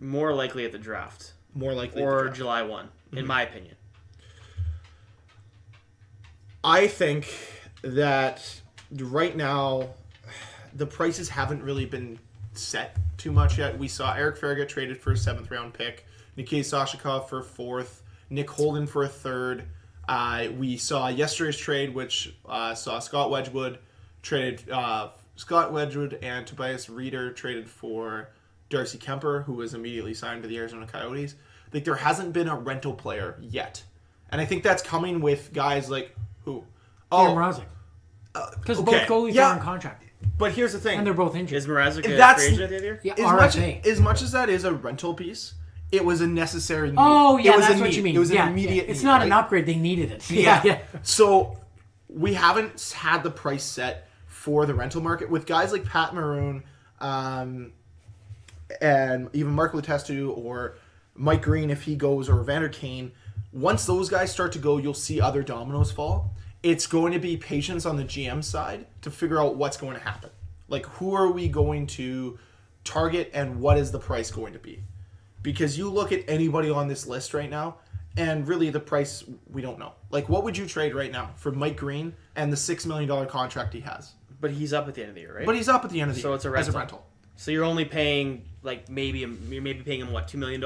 More likely at the draft. More likely or at the draft. July 1, in my opinion. I think that right now the prices haven't really been set too much yet. We saw Eric Farragut traded for a 7th round pick, Nikolai Soshikov for a 4th, Nick Holden for a 3rd. We saw yesterday's trade, which saw Scott Wedgwood and Tobias Reeder traded for Darcy Kemper, who was immediately signed to the Arizona Coyotes. I think there hasn't been a rental player yet. And I think that's coming with guys like who? Mrazek. Because both goalies are on contract. But here's the thing. And they're both injured. Is Mrazek a free agent at the end of the year? Yeah, as much as that is a rental piece, it was a necessary need. Oh, yeah, that's what you mean. It was an immediate need. It's need, not right? an upgrade. They needed it. Yeah. So we haven't had the price set for the rental market with guys like Pat Maroon and even Mark Letestu or Mike Green if he goes, or Vander Kane. Once those guys start to go, you'll see other dominoes fall. It's going to be patience on the GM side to figure out what's going to happen. Like, who are we going to target and what is the price going to be? Because you look at anybody on this list right now, and really the price, we don't know. Like, what would you trade right now for Mike Green and the $6 million contract he has? But he's up at the end of the year, right? But he's up at the end of the year. So it's a rental. As a rental. So you're only paying, like, you're maybe paying him, what, $2 million?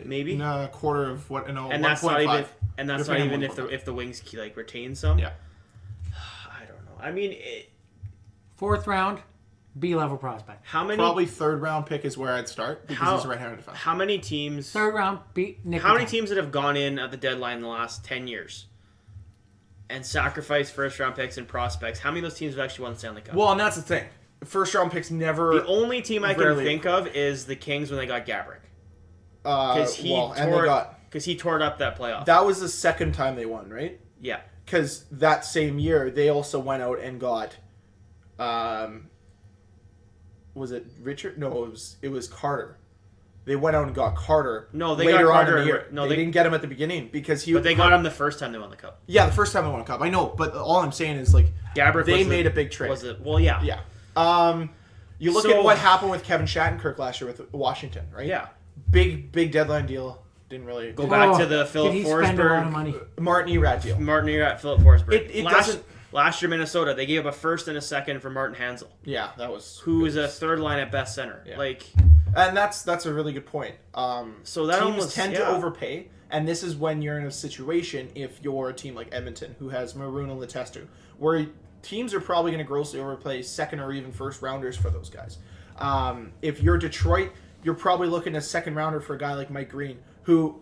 Maybe? A quarter of what, and 1.5. that's not even, and that's not even if the Wings, like, retain some? Yeah. I don't know. I mean, 4th round, B-level prospect. How many? Probably 3rd round pick is where I'd start because he's a right-handed defense. How many teams? 3rd round, How many teams that have gone in at the deadline in the last 10 years and sacrificed 1st round picks and prospects? How many of those teams have actually won the Stanley Cup? Well, and that's the thing. 1st round picks never. The only team I can think of is the Kings when they got Gabrick. Because he tore up that playoff. That was the 2nd time they won, right? Yeah. Because that same year they also went out and got. Was it Richard? No, it was Carter. They went out and got Carter. No, they later got Carter. On in the year. No, they didn't get him at the beginning because he. But they got him the first time they won the cup. Yeah, the first time they won a cup. I know, but all I'm saying is like Gabrick they made a big trade. Was it? Well, yeah. Yeah. You look at what happened with Kevin Shattenkirk last year with Washington, right? Yeah. Big deadline deal. Didn't really go back to the Philip Did he spend a lot of money? Martin Erat deal. Martin Erat, Philip Forsberg. It doesn't. Last year, Minnesota, they gave up a 1st and a 2nd for Martin Hansel. Yeah, that was. Who is a 3rd line at best center. Yeah. Like, and that's a really good point. So that teams almost tend to overpay, and this is when you're in a situation if you're a team like Edmonton who has Maroon and Letestu, where teams are probably going to grossly overpay 2nd or even 1st rounders for those guys. If you're Detroit, you're probably looking at a 2nd rounder for a guy like Mike Green, who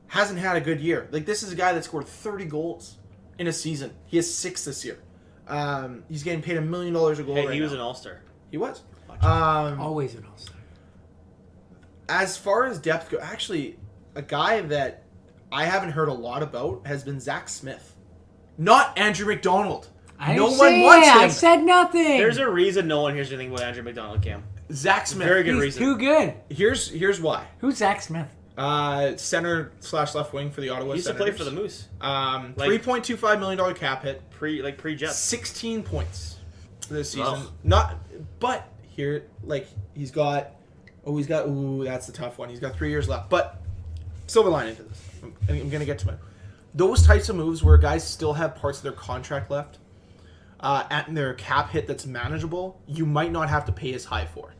hasn't had a good year. Like, this is a guy that scored 30 goals in a season. He has 6 this year. He's getting paid $1 million a goal. Hey, right he was now. an all-star. He was. Always an all-star. As far as depth go, actually, a guy that I haven't heard a lot about has been Zach Smith. Not Andrew McDonald. No one wants him. I said nothing. There's a reason no one hears anything about Andrew McDonald, Cam. Zach Smith. Very good He's reason. too good. Here's why. Who's Zach Smith? Center/left wing for the Ottawa He used to Senators. play for the Moose. $3.25 million cap hit. Pre-Jets. 16 points this season. Wow. But here, he's got. That's the tough one. He's got 3 years left. But silver lining to this. I'm going to get to it. Those types of moves where guys still have parts of their contract left, and their cap hit that's manageable, you might not have to pay as high for.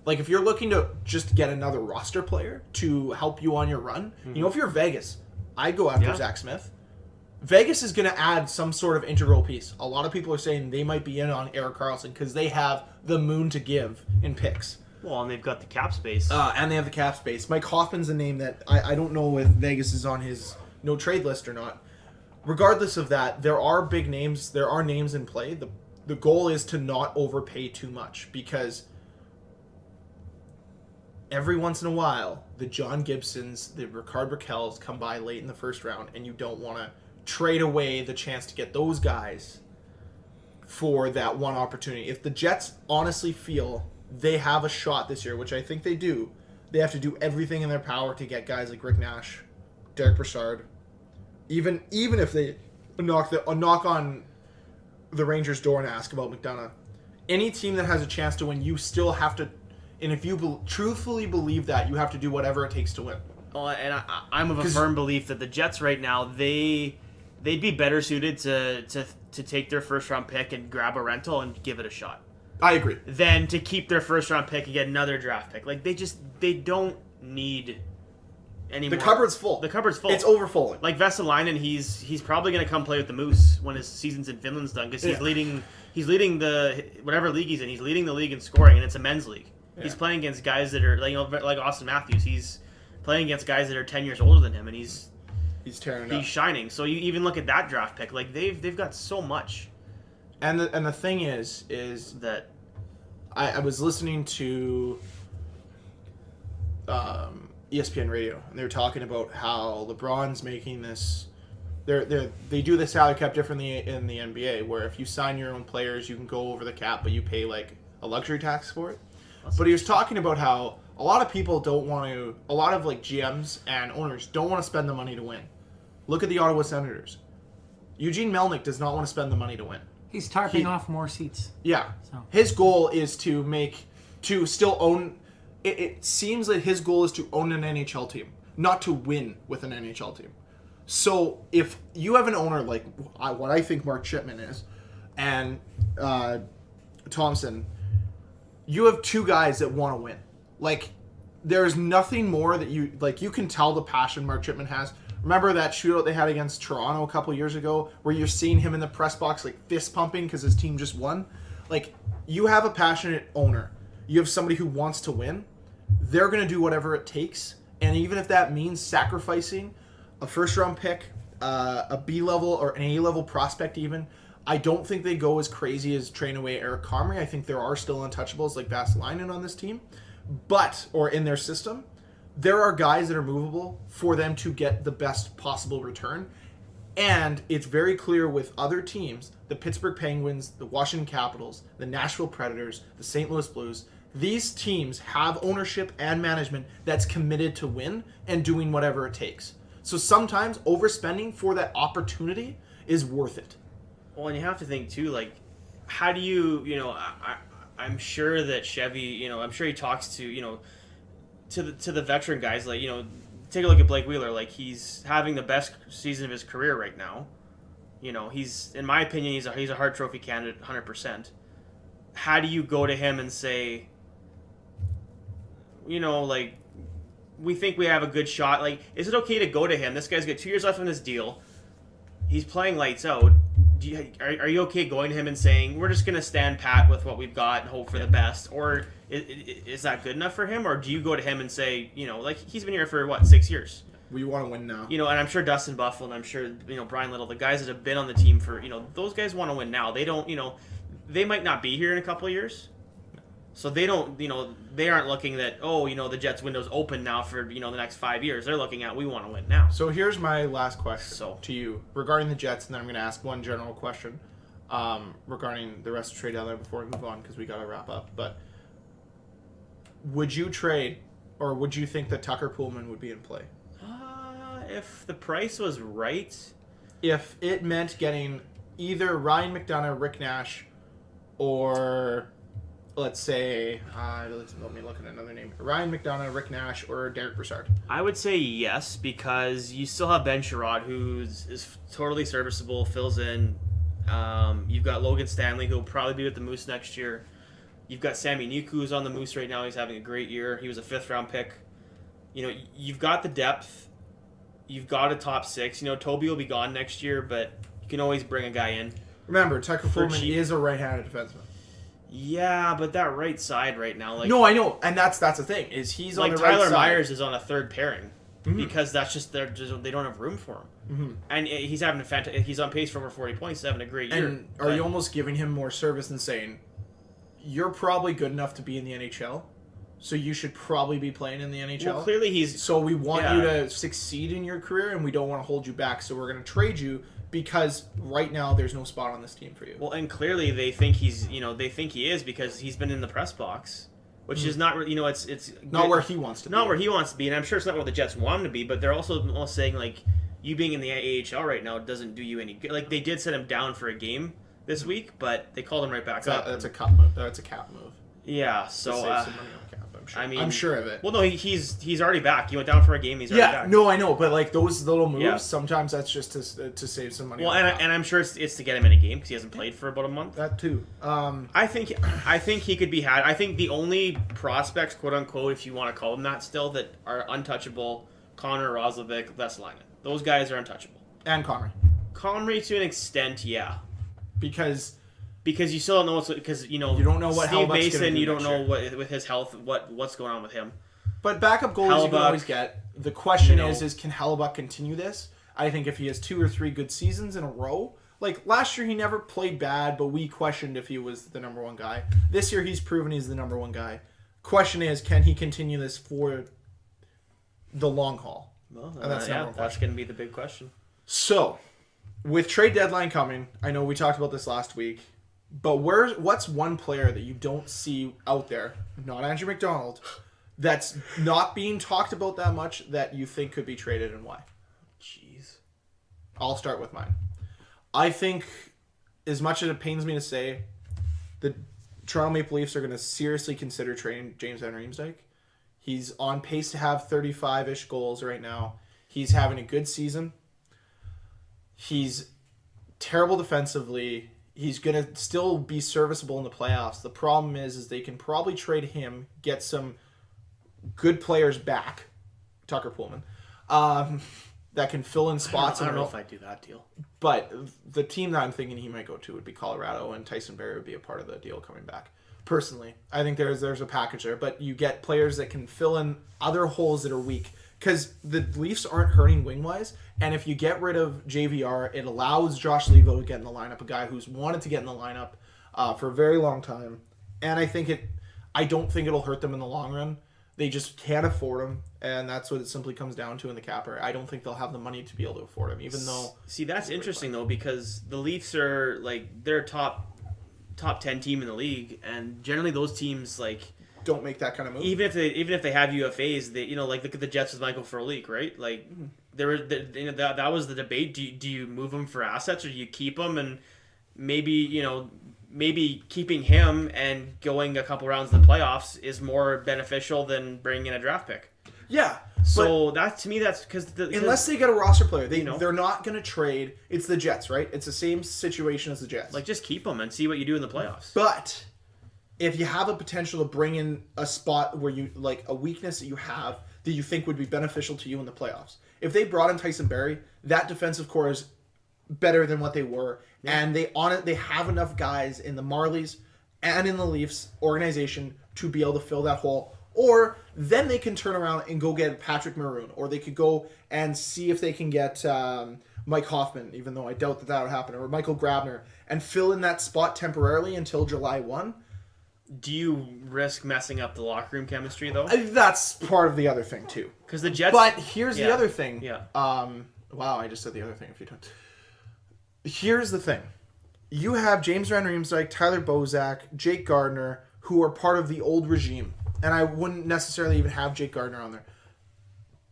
Like, if you're looking to just get another roster player to help you on your run, if you're Vegas, I'd go after Zach Smith. Vegas is going to add some sort of integral piece. A lot of people are saying they might be in on Erik Karlsson because they have the moon to give in picks. Well, and they've got the cap space. And they have the cap space. Mike Hoffman's a name that I don't know if Vegas is on his no-trade list or not. Regardless of that, there are big names. There are names in play. The goal is to not overpay too much because every once in a while, the John Gibsons, the Rickard Rakels come by late in the first round, and you don't want to trade away the chance to get those guys for that one opportunity. If the Jets honestly feel they have a shot this year, which I think they do, they have to do everything in their power to get guys like Rick Nash, Derek Brassard. Even if they knock on the Rangers' door and ask about McDonough, any team that has a chance to win, you still have to. And if you truthfully believe that, you have to do whatever it takes to win. Well, and I'm of a firm belief that the Jets right now, they'd be better suited to take their first round pick and grab a rental and give it a shot. I agree. Than to keep their first round pick and get another draft pick. Like they don't need any more. The cupboard's full. The cupboard's full. It's overflowing. Like Vesalainen, he's probably going to come play with the Moose when his season's in Finland's done because he's leading the whatever league he's in. He's leading the league in scoring, and it's a men's league. Yeah. He's playing against guys that are like Austin Matthews. He's playing against guys that are 10 years older than him, and he's tearing it up. He's shining. So you even look at that draft pick. Like they've got so much. And the thing is that I was listening to ESPN Radio, and they were talking about how LeBron's making this. They do the salary cap differently in the NBA, where if you sign your own players, you can go over the cap, but you pay like a luxury tax for it. But he was talking about how a lot of people don't want to. A lot of like GMs and owners don't want to spend the money to win. Look at the Ottawa Senators. Eugene Melnyk does not want to spend the money to win. He's tarping off more seats. Yeah. So. His goal is to still own. It seems that his goal is to own an NHL team, not to win with an NHL team. So if you have an owner like what I think Mark Chipman is, and Thompson, you have two guys that want to win. Like, there's nothing more that you can tell the passion Mark Chipman has. Remember that shootout they had against Toronto a couple years ago where you're seeing him in the press box like fist pumping because his team just won? Like, you have a passionate owner. You have somebody who wants to win. They're going to do whatever it takes. And even if that means sacrificing a first-round pick, a B-level or an A-level prospect even, I don't think they go as crazy as train away Eric Comrie. I think there are still untouchables like Vesalainen on this team, or in their system. There are guys that are movable for them to get the best possible return. And it's very clear with other teams, the Pittsburgh Penguins, the Washington Capitals, the Nashville Predators, the St. Louis Blues, these teams have ownership and management that's committed to win and doing whatever it takes. So sometimes overspending for that opportunity is worth it. Well, and you have to think too, like, how do you, I'm sure that Chevy, I'm sure he talks to, to the veteran guys, like, take a look at Blake Wheeler, like, he's having the best season of his career right now. He's, in my opinion, he's a Hart Trophy candidate, 100%. How do you go to him and say, like, we think we have a good shot? Like, is it okay to go to him? This guy's got 2 years left on his deal. He's playing lights out. Are you okay going to him and saying, we're just going to stand pat with what we've got and hope for the best? Or is that good enough for him? Or do you go to him and say, like, he's been here for, 6 years? We want to win now. And I'm sure Dustin Buffalo and I'm sure, Brian Little, the guys that have been on the team for, those guys want to win now. They don't, they might not be here in a couple of years. So they don't, they aren't looking that, the Jets window's open now for, the next 5 years. They're looking at, we want to win now. So here's my last question to you regarding the Jets, and then I'm going to ask one general question regarding the rest of the trade deadline before we move on because we got to wrap up. But would you trade, or would you think that Tucker Poolman would be in play? If the price was right. If it meant getting either Ryan McDonough, Rick Nash, or... let's say, let me look at another name. Ryan McDonough, Rick Nash, or Derek Brassard. I would say yes, because you still have Ben Sherrod, who is totally serviceable, fills in. You've got Logan Stanley, who will probably be with the Moose next year. You've got Sammy Niku who's on the Moose right now. He's having a great year. He was a 5th-round pick. You know, you've got the depth. You've got a top 6. You know, Toby will be gone next year, but you can always bring a guy in. Remember, Tucker Pullman cheap. is a right-handed defenseman. Yeah, but that right side right now, like No, I know, and that's the thing is he's like on the Tyler right side. Myers is on a 3rd pairing because that's just they don't have room for him, and he's having a he's on pace for over 40 points, having a great year. And are you almost giving him more service and saying you're probably good enough to be in the NHL, so you should probably be playing in the NHL? Well, clearly he's So we want you to succeed in your career, and we don't want to hold you back. So we're going to trade you because right now there's no spot on this team for you. well, and clearly they think they think he is because he's been in the press box, which is not it's Not where he wants to be. not where he wants to be, and I'm sure it's not where the Jets want him to be. But they're also almost saying like you being in the AHL right now doesn't do you any good. Like they did set him down for a game this week, but they called him right back up. That's a cap move. That's a cap move. Yeah, To so save some money on cap, I'm sure. I mean, I'm sure of it. Well, no, he's already back. He went down for a game. He's already back. No, I know, but like those little moves, Yeah. sometimes that's just to save some money. Well, on cap. and I'm sure it's to get him in a game because he hasn't played for about a month. That too. I think he could be had. I think the only prospects, quote unquote, if you want to call them that, still that are untouchable, Connor Roslovic, Vesalainen. Those guys are untouchable. And Connery, Comrie to an extent, yeah, because because you still don't know because you don't know what Hellebuyck's Steve gonna Mason. do You don't next know year. what with his health, what's going on with him. But backup goalies you can Hellebuyck, always get. The question you know. is can Hellebuyck continue this? I think if he has 2 or 3 good seasons in a row, like last year he never played bad, but we questioned if he was the number 1 guy. This year he's proven he's the number 1 guy. Question is, can he continue this for the long haul? Well, And that's number one that's going to be the big question. So, with trade deadline coming, I know we talked about this last week, but what's one player that you don't see out there, not Andrew McDonald, that's not being talked about that much that you think could be traded and why? Jeez. I'll start with mine. I think, as much as it pains me to say, the Toronto Maple Leafs are going to seriously consider trading James Van Riemsdyk. He's on pace to have 35-ish goals right now. He's having a good season. He's terrible defensively. He's going to still be serviceable in the playoffs. The problem is they can probably trade him, get some good players back, Tucker Pullman, that can fill in spots. I don't know if I'd do that deal. But the team that I'm thinking he might go to would be Colorado, and Tyson Barrie would be a part of the deal coming back. Personally, I think there's a package there, but you get players that can fill in other holes that are weak. Because the Leafs aren't hurting wing-wise, and if you get rid of JVR, it allows Josh Levo to get in the lineup, a guy who's wanted to get in the lineup for a very long time. And I don't think it'll hurt them in the long run. They just can't afford him, and that's what it simply comes down to in the capper. I don't think they'll have the money to be able to afford him, even though... See, that's interesting, though, because the Leafs are, they're a top 10 team in the league, and generally those teams, don't make that kind of move. even if they have UFAs, they look at the Jets with Michael Frolik, right? That was the debate. Do you move him for assets or do you keep him and maybe keeping him and going a couple rounds in the playoffs is more beneficial than bringing in a draft pick. Yeah. So that to me, that's because unless they get a roster player, they're not going to trade. It's the Jets, right? It's the same situation as the Jets. just keep them and see what you do in the playoffs. But if you have a potential to bring in a spot where you a weakness that you have that you think would be beneficial to you in the playoffs, if they brought in Tyson Barrie, that defensive core is better than what they were, and they have enough guys in the Marlies and in the Leafs organization to be able to fill that hole. Or then they can turn around and go get Patrick Maroon, or they could go and see if they can get Mike Hoffman, even though I doubt that would happen, or Michael Grabner, and fill in that spot temporarily until July 1. Do you risk messing up the locker room chemistry though? That's part of the other thing too. Because the Jets. But here's the other thing. Yeah. Wow, I just said the other thing a few times. Here's the thing. You have James Van Riemsdyk, Tyler Bozak, Jake Gardner, who are part of the old regime. And I wouldn't necessarily even have Jake Gardner on there.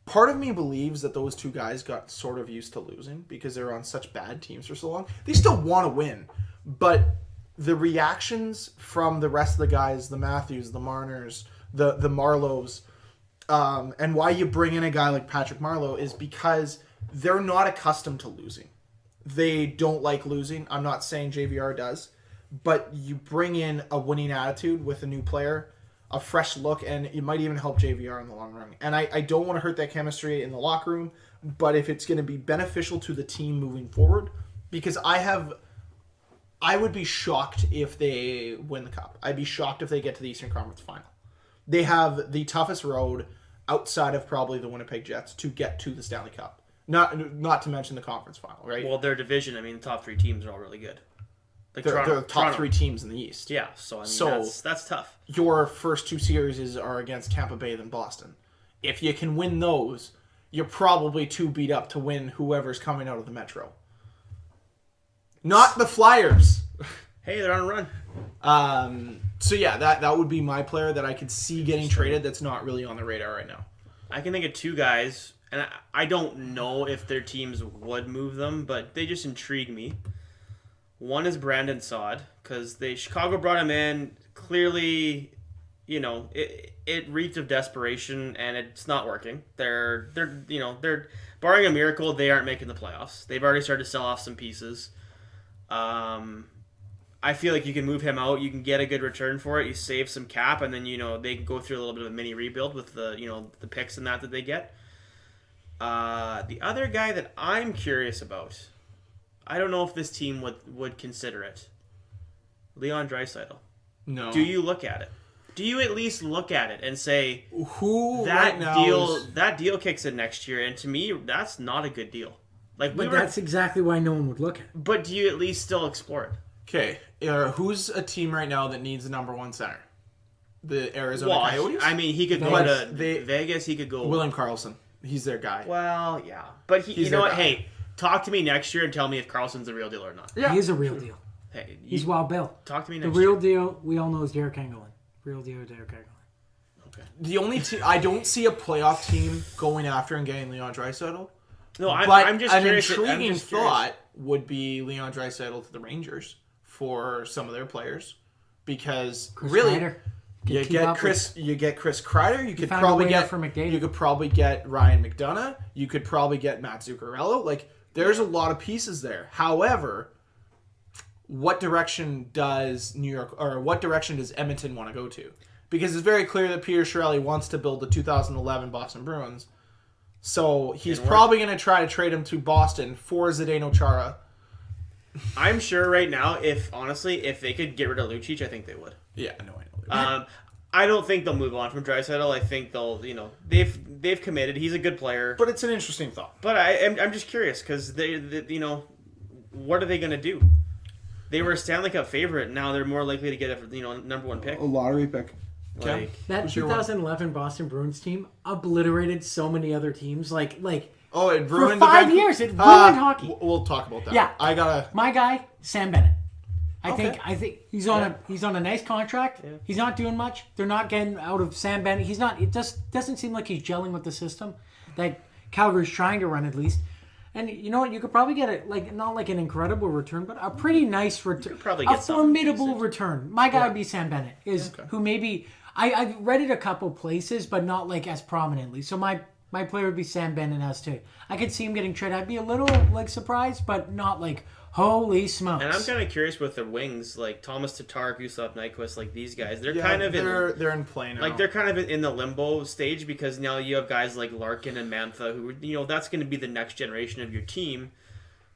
Part of me believes that those two guys got sort of used to losing because they were on such bad teams for so long. They still want to win. But the reactions from the rest of the guys, the Matthews, the Marners, the Marlows, and why you bring in a guy like Patrick Marleau is because they're not accustomed to losing. They don't like losing. I'm not saying JVR does. but you bring in a winning attitude with a new player, a fresh look, and it might even help JVR in the long run. And I don't want to hurt that chemistry in the locker room, but if it's going to be beneficial to the team moving forward, because I would be shocked if they win the Cup. I'd be shocked if they get to the Eastern Conference Final. They have the toughest road outside of probably the Winnipeg Jets to get to the Stanley Cup. Not to mention the conference final, right? Well, their division, I mean, the top 3 teams are all really good. Like They're the top 3 teams in the East. Yeah, so I mean, that's tough. Your first 2 series are against Tampa Bay and Boston. If you can win those, you're probably too beat up to win whoever's coming out of the Metro. Not the Flyers. Hey, they're on a run. So yeah, that would be my player that I could see getting traded that's not really on the radar right now. I can think of 2 guys, and I don't know if their teams would move them, but they just intrigue me. One is Brandon Saad, because Chicago brought him in. Clearly, it reeked of desperation, and it's not working. They're barring a miracle, they aren't making the playoffs. They've already started to sell off some pieces. I feel like you can move him out. You can get a good return for it. You save some cap, and then they can go through a little bit of a mini rebuild with the picks and that they get. The other guy that I'm curious about, I don't know if this team would consider it. Leon Draisaitl. No. Do you look at it? Do you at least look at it and say who that right now deal that deal kicks in next year? And to me, that's not a good deal. But that's exactly why no one would look at it. But do you at least still explore it? Okay, who's a team right now that needs a number 1 center? The Arizona Coyotes? I mean, he could go to Vegas. He could go William Karlsson. He's their guy. Well, yeah, but you know what? Guy. Hey, talk to me next year and tell me if Karlsson's a real deal or not. Yeah. He is a real deal. Hey, he's Wild Bill. Talk to me next year. The real deal, we all know, is Derek Engelland. Real deal, Derek Engelland. Okay. The only team I don't see a playoff team going after and getting Leon Draisaitl. No, I'm just curious. An intriguing thought would be Leon Draisaitl to the Rangers for some of their players, because Chris really. Kreider. You get Chris Kreider. You could probably get Ryan McDonough. You could probably get Matt Zuccarello. Like, there's a lot of pieces there. However, what direction does Edmonton want to go to? Because it's very clear that Peter Chiarelli wants to build the 2011 Boston Bruins. So he's probably going to try to trade him to Boston for Zdeno Chara. I'm sure right now, if they could get rid of Lucic, I think they would. Yeah, I know. I don't think they'll move on from Draisaitl. I think they'll, they've committed. He's a good player. But it's an interesting thought. But I'm just curious because they, what are they going to do? They were a Stanley Cup favorite. Now they're more likely to get a number 1 pick. A lottery pick. Like, that 2011 Boston Bruins team obliterated so many other teams. It ruined for 5 years. It ruined hockey. We'll talk about that. Yeah, my guy Sam Bennett. I think he's on a nice contract. Yeah. He's not doing much. They're not getting out of Sam Bennett. He's not. It just doesn't seem like he's gelling with the system that Calgary's trying to run at least. And you know what? You could probably get it not like an incredible return, but a pretty nice return. A formidable return. My guy would be Sam Bennett, who maybe I've read it a couple places, but not like as prominently. So my player would be Sam Bennett as too. I could see him getting traded. I'd be a little surprised, but not holy smokes. And I'm kind of curious with the wings, like Thomas Tatar, Gustav Nyquist, these guys. They're they're in play now. They're kind of in the limbo stage because now you have guys like Larkin and Mantha who that's going to be the next generation of your team.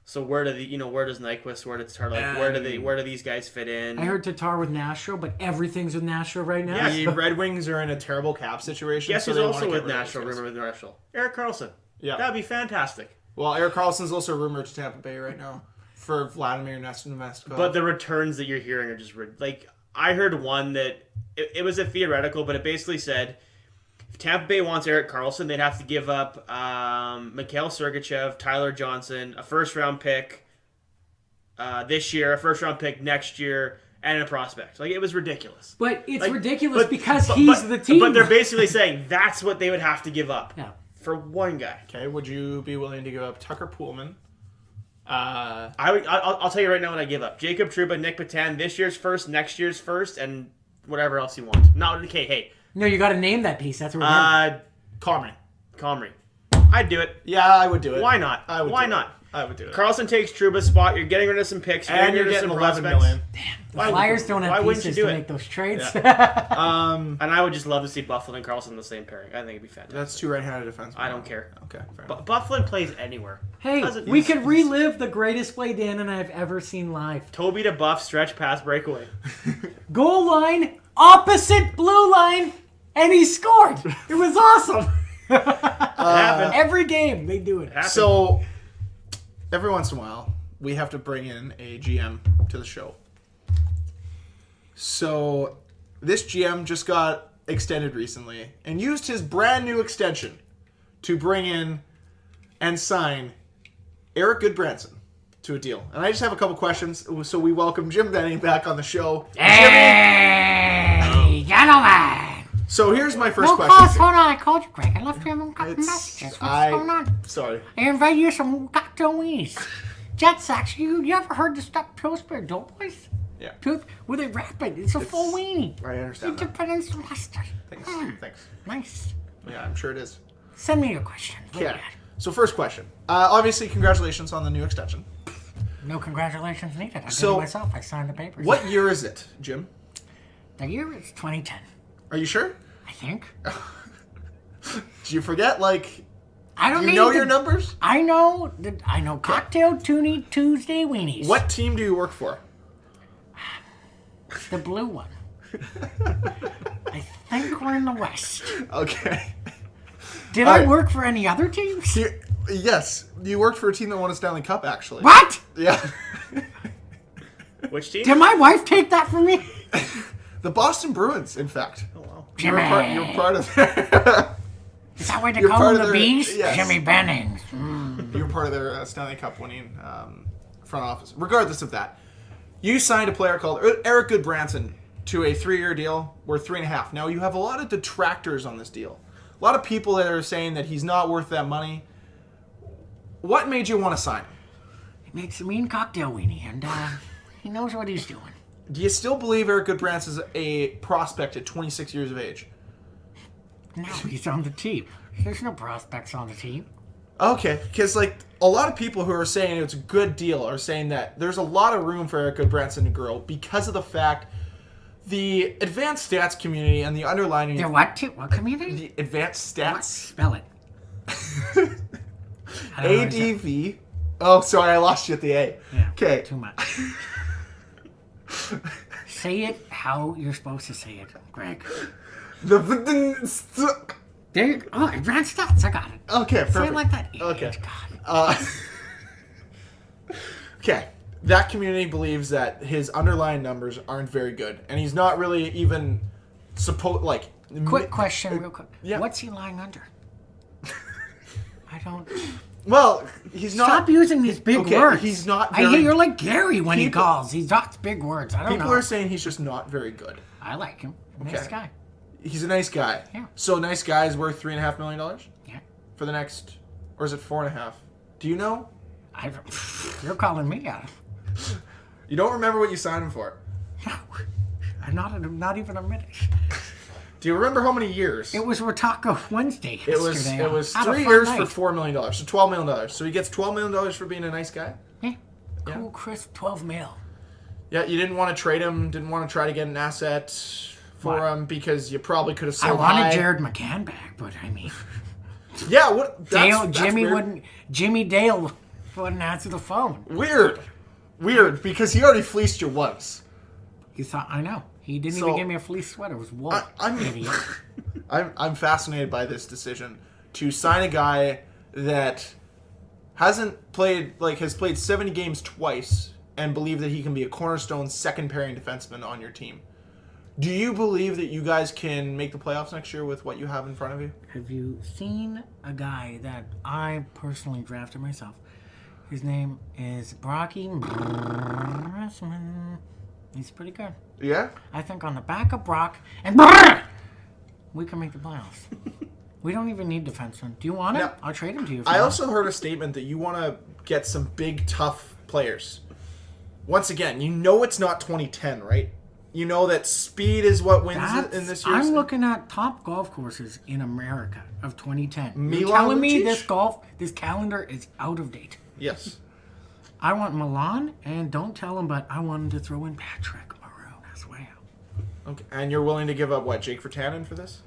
So where does Nyquist, where does Tatar, where do these guys fit in? I heard Tatar with Nashville, but everything's with Nashville right now. Yeah, the Red Wings are in a terrible cap situation. Yes, he's also with Nashville. Rumor with Nashville. Erik Karlsson. Yeah, that'd be fantastic. Well, Erik Karlsson's also rumored to Tampa Bay right now. For Vladimir Nemestikov. But the returns that you're hearing are just I heard one that it was a theoretical, but it basically said if Tampa Bay wants Erik Karlsson, they'd have to give up Mikhail Sergachev, Tyler Johnson, a first-round pick this year, a first-round pick next year, and a prospect. It was ridiculous. But it's ridiculous because he's the team. But they're basically saying that's what they would have to give up for one guy. Okay, would you be willing to give up Tucker Poolman? I'll tell you right now what I give up. Jacob Trouba, Nick Patan, this year's first, next year's first, and whatever else you want. No, okay, hey. No, you got to name that piece. That's what we're Comrie. I'd do it. Yeah, I would do it. Why not? I would. Why not? I would do it. Carlson takes Trouba's spot. You're getting rid of some picks. And you're rid of getting some 11 prospects. million. The Flyers don't why have wouldn't you pieces do to it? make those trades. And I would just love to see Buffalo and Carlson in the same pairing. I think it'd be fantastic. That's two right-handed defensemen. I don't care. Okay, fair enough. Buffalo plays anywhere. Hey, Doesn't- we could relive the greatest play Dan and I have ever seen live. Toby to Buff, stretch, pass, breakaway. Goal line, opposite blue line, and he scored. It was awesome. It happened. Every game they do it. Happened. So, every once in a while, we have to bring in a GM to the show. So, this GM just got extended recently and used his brand new extension to bring in and sign Eric Goodbranson to a deal. And I just have a couple questions, so we welcome Jim Benning back on the show. Hey, gentlemen. So here's my first No question. calls. Hold on. I called you, Greg. I left you a couple messages. What's going on? Sorry. I invite you some cocktail weenies. Jets, actually, you ever heard the stuff Pillsbury Doughboys? Yeah. Where they wrap it. It's a full weenie. I understand You that. dip it in some mustard. Thanks. Thanks. Nice. Yeah, I'm sure it is. Send me your question. Yeah. So first question. Obviously, congratulations on the new extension. No congratulations needed. I did So- it myself. I signed the papers. What year is it, Jim? The year is 2010. Are you sure? I think. Did you forget, like, I don't you need know the- your numbers? I know Cocktail Tuesday weenies. What team do you work for? The blue one. I think we're in the West. Okay. Did All I right. work for any other teams? Yes, you worked for a team that won a Stanley Cup, actually. What? Yeah. Which team? Did my wife take that from me? The Boston Bruins, in fact. Oh, wow. You were part of their... Is that why they You're call part him of the their- Beast? yes. Jimmy Bennings. You were part of their Stanley Cup winning front office. Regardless of that, you signed a player called Eric Goodbranson to a 3-year deal worth $3.5. Now, you have a lot of detractors on this deal. A lot of people that are saying that he's not worth that money. What made you want to sign him? He makes a mean cocktail weenie, and he knows what he's doing. Do you still believe Eric Goodbranson is a prospect at 26 years of age? No, he's on the team. There's no prospects on the team. Okay, because like a lot of people who are saying it's a good deal are saying that there's a lot of room for Eric Goodbranson to grow because of the fact the advanced stats community and the underlining They're what? What community? the advanced What? stats Spell it. I don't know what it is. ADV. Oh, sorry, I lost you at the A. Yeah, Okay. Too much. Say it how you're supposed to say it, Greg. There you go. Oh, advanced stats. I got it. Okay, perfect. Say it like that. Okay. God. Okay. That community believes that his underlying numbers aren't very good, and he's not really even Quick question, real quick. yeah. What's he lying under? I don't. Well, he's not. Stop using these big okay, words. he's not I hear very- you're like Gary when he People- calls. He talks big words. I don't People know. are saying he's just not very good. I like him. Nice Okay. guy. He's a nice guy. Yeah. So nice guy is worth $3.5 million Yeah. for the next, or is it 4.5? Do you know? I don't. You're calling me out. You don't remember what you signed him for? No. I'm not even a minute. Do you remember how many years? It was Taco Wednesday yesterday. It was Had a 3 fun years night. for $4 million, so $12 million. So he gets $12 million for being a nice guy. Yeah. Cool, crisp, 12 mil. Yeah, you didn't want to trade him, didn't want to try to get an asset for What? him because you probably could have I sold wanted high. Jared McCann back, but I mean, Yeah, what? That's Jimmy weird. wouldn't. Jimmy Dale wouldn't answer the phone. Weird, because he already fleeced you once. You thought I know. He didn't So- even give me a fleece sweater. It was wool. I'm Idiot. I'm fascinated by this decision to sign a guy that has played 70 games twice and believe that he can be a cornerstone second pairing defenseman on your team. Do you believe that you guys can make the playoffs next year with what you have in front of you? Have you seen a guy that I personally drafted myself? His name is Brocky. He's pretty good. Yeah? I think on the back of Brock and we can make the playoffs. We don't even need defensemen. Do you want him? No. I'll trade him to you. If I you want. also heard a statement that you want to get some big, tough players. Once again, you know it's not 2010, right? You know that speed is what wins in this year's... I'm looking at top golf courses in America of 2010. You're Milan telling me Lucic? this calendar is out of date. Yes. I want Milan, and don't tell him, but I want him to throw in Patrick Maroon as well. Okay. And you're willing to give up what, Jake Virtanen for this?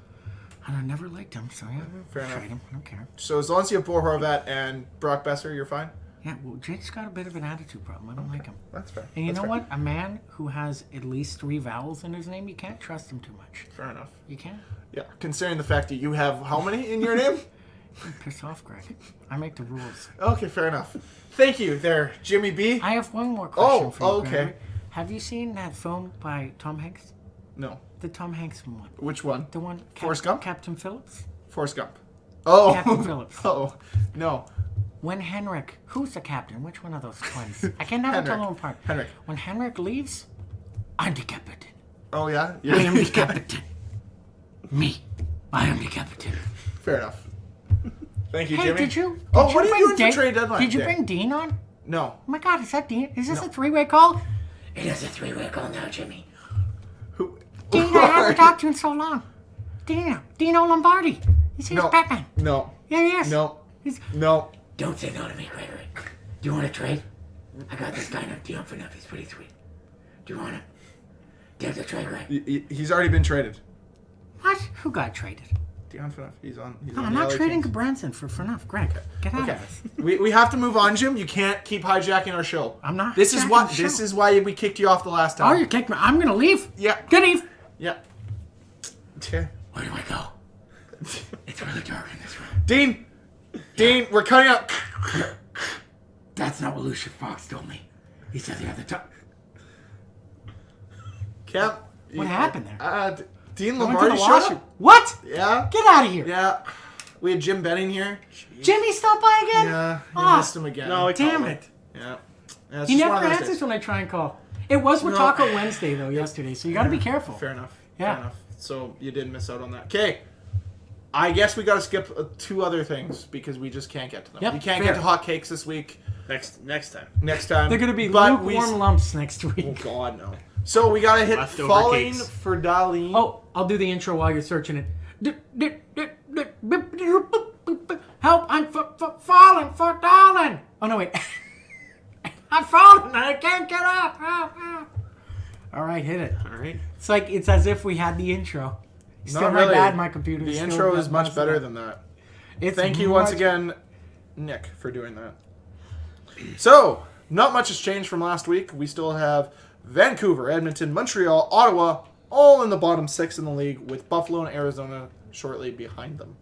And I never liked him, so yeah. Fair enough. Trade him. I don't care. So as long as you have Bo Horvat and Brock Besser, you're fine? Yeah, well, Jake's got a bit of an attitude problem. I don't like him. That's fair. And you That's know fair. what? A man who has at least 3 vowels in his name, you can't trust him too much. Fair enough. You can't? Yeah, considering the fact that you have how many in your name? I'm pissed off, Greg. I make the rules. Okay, fair enough. Thank you there, Jimmy B. I have one more question for you, okay. Gregory. Have you seen that film by Tom Hanks? No. The Tom Hanks one. Which one? The one... Forrest Gump? Captain Phillips? Forrest Gump. Oh. Captain Phillips. Oh, no. When Henrik... Who's the captain? Which one of those twins? I can never tell them apart. Henrik. When Henrik leaves, I'm the captain. Oh, yeah? I am the captain. Me. I am the captain. Fair enough. Thank you, Hey, Jimmy. did you... Oh, did what are you bring doing for trade deadline Did you day? bring Dean on? No. Oh my God, is that Dean? Is this No. a 3-way call? It is a 3-way call now, Jimmy. Who? Dean, I haven't talked to you in so long. Dino Lombardi. He's No. Batman. No. Yeah, he is. No. He's... No. Don't say no to me, Gregory. Do you want to trade? I got this guy named Dion Phaneuf. He's pretty sweet. Do you want him? There's a trade, Greg. He's already been traded. What? Who got traded? Dion Phaneuf. He's on No, I'm the not LA trading Kings. Branson for Phaneuf. Greg, get out Okay. of this. We have to move on, Jim. You can't keep hijacking our show. I'm not This is hijacking why the show. this is why we kicked you off the last Oh, time. you kicked me. I'm going to leave. Yeah. Good eve. Yeah. Okay. Where do I go? It's really dark in this room. Dean, we're cutting out. That's not what Lucius Fox told me. He said the other time. Cap. What happened there? Dean I went to Lombardi the showed washroom. up. What? Yeah. Get out of here. Yeah. We had Jim Benning here. Jimmy stopped by again? Yeah. You Ah, missed him again. No, damn it. Yeah. Yeah, it's He just one never of those answers days. when I try and call. It was with No. Taco Wednesday, though, yesterday, so you got to be careful. Fair enough. Yeah. Fair enough. So you did miss out on that. Okay. I guess we got to skip 2 other things because we just can't get to them. Yep, we can't fair. get to hot cakes this week. Next time. Next time. They're going to be But we- lukewarm lumps next Oh, week. God, no. So we got to hit Leftover Falling cakes. for Darlene. Oh, I'll do the intro while you're searching it. Help, I'm falling for darling. Oh, no, wait. I'm falling. I can't get up. Help, help. All right, hit it. All right. It's as if we had the intro. Still Not my really. bad, my computer. The still intro is doesn't much mess better up. than that. It's Thank you once much- again, Nick, for doing that. So, not much has changed from last week. We still have Vancouver, Edmonton, Montreal, Ottawa, all in the bottom 6 in the league, with Buffalo and Arizona shortly behind them.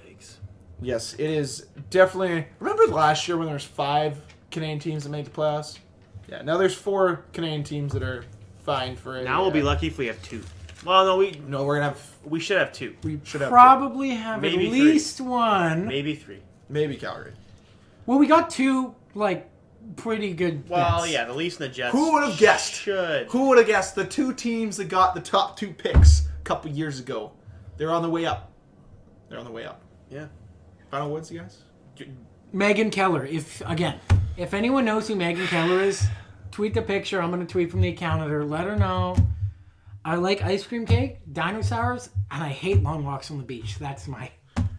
Yikes. Yes, it is definitely... Remember last year when there was 5 Canadian teams that made the playoffs? Yeah, now there's 4 Canadian teams that are fine for it. Now we'll be lucky if we have 2. Well, no, No, we're going to have... we should have 2. We Should have probably have Maybe at 3. least one. Maybe 3. Maybe Calgary. Well, we got 2, pretty good Well, bets. yeah, the Leafs and the Jets. Who would have guessed? Should. Who would have guessed the 2 teams that got the top 2 picks a couple years ago? They're on the way up. They're on the way up. Yeah. Final words, you guys? Megan Keller. If anyone knows who Megan Keller is, tweet the picture. I'm going to tweet from the account at her. Let her know. I like ice cream cake, dinosaurs, and I hate long walks on the beach. That's my...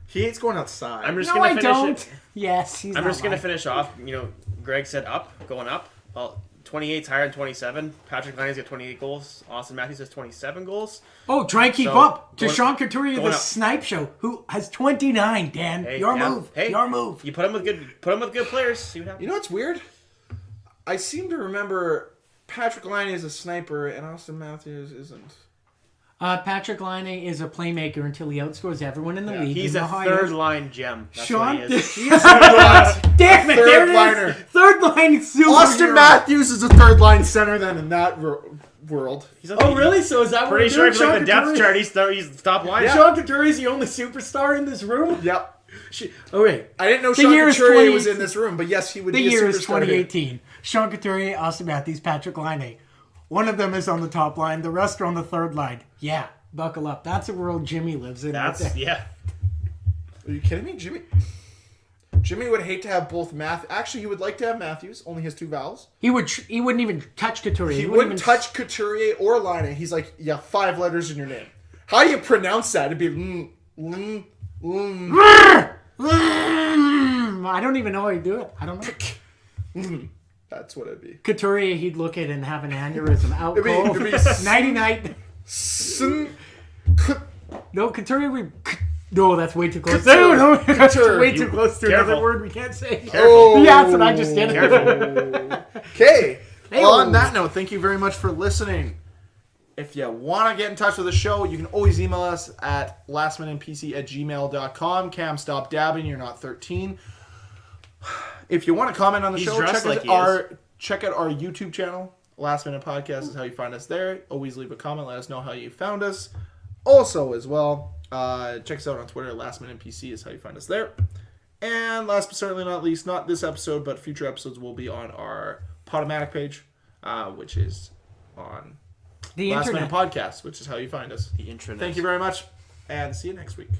He hates going outside. I'm just No, gonna I finish don't. it. Yes, he's I'm not just gonna lying. finish off. Greg said going up. Well, 28's higher than 27. Patrick Laine's got 28 goals. Austin Matthews has 27 goals. Oh, try and keep So, up to going- Sean Couturier, the going up. Snipe Show, who has 29. Dan, Hey, your yeah. move. Hey, Your move. You put him with good players. See what happens. You know what's weird? I seem to remember Patrick Laine is a sniper and Austin Matthews isn't. Patrick Laine is a playmaker until he outscores everyone in the league. He's You a know how he is. third line gem. That's Sean, what he is. damn it, Third there it is. liner. Third line superhero. Austin Matthews is a third line center then in that world. He's a- Oh, really? So is that what Pretty we're sure doing? if you like Sean the depth Couturier? chart, he's the top line. Sean Couturier is the only superstar in this room? Yep. Oh, wait. I didn't know The Sean year is Couturier 20 was in this room, but yes, he would The be a year is superstar here. 2018. Sean Couturier, Austin Matthews, Patrick Laine. One of them is on the top line. The rest are on the third line. Yeah, buckle up. That's a world Jimmy lives in. That's right there. yeah. Are you kidding me? Jimmy would hate to have both Actually, he would like to have Matthews, only his 2 vowels. He wouldn't even touch Couturier. He wouldn't wouldn't even touch Couturier or Laine. He's like, yeah, 5 letters in your name. How do you pronounce that? It'd be I don't even know how you do it. I don't know. That's what it'd be. Couturier, he'd look at it and have an aneurysm. Out It'd cold. be Nighty night. No, Couturier, no, that's way too close. Couture. No, that's Couture. way too close to Careful. another word we can't say. Oh. Yeah, that's what I just did. Okay. Hey-o. On that note, thank you very much for listening. If you want to get in touch with the show, you can always email us at lastminutepc@gmail.com. Cam, stop dabbing. You're not 13. If you want to comment on the He's show, dressed like he is. check out our YouTube channel. Last Minute Podcast is how you find us there. Always leave a comment. Let us know how you found us. Also, as well, check us out on Twitter. Last Minute PC is how you find us there. And last but certainly not least, not this episode, but future episodes will be on our Podomatic page, which is on The Last internet. Minute Podcast, which is how you find us. The intranet. Thank you very much, and see you next week.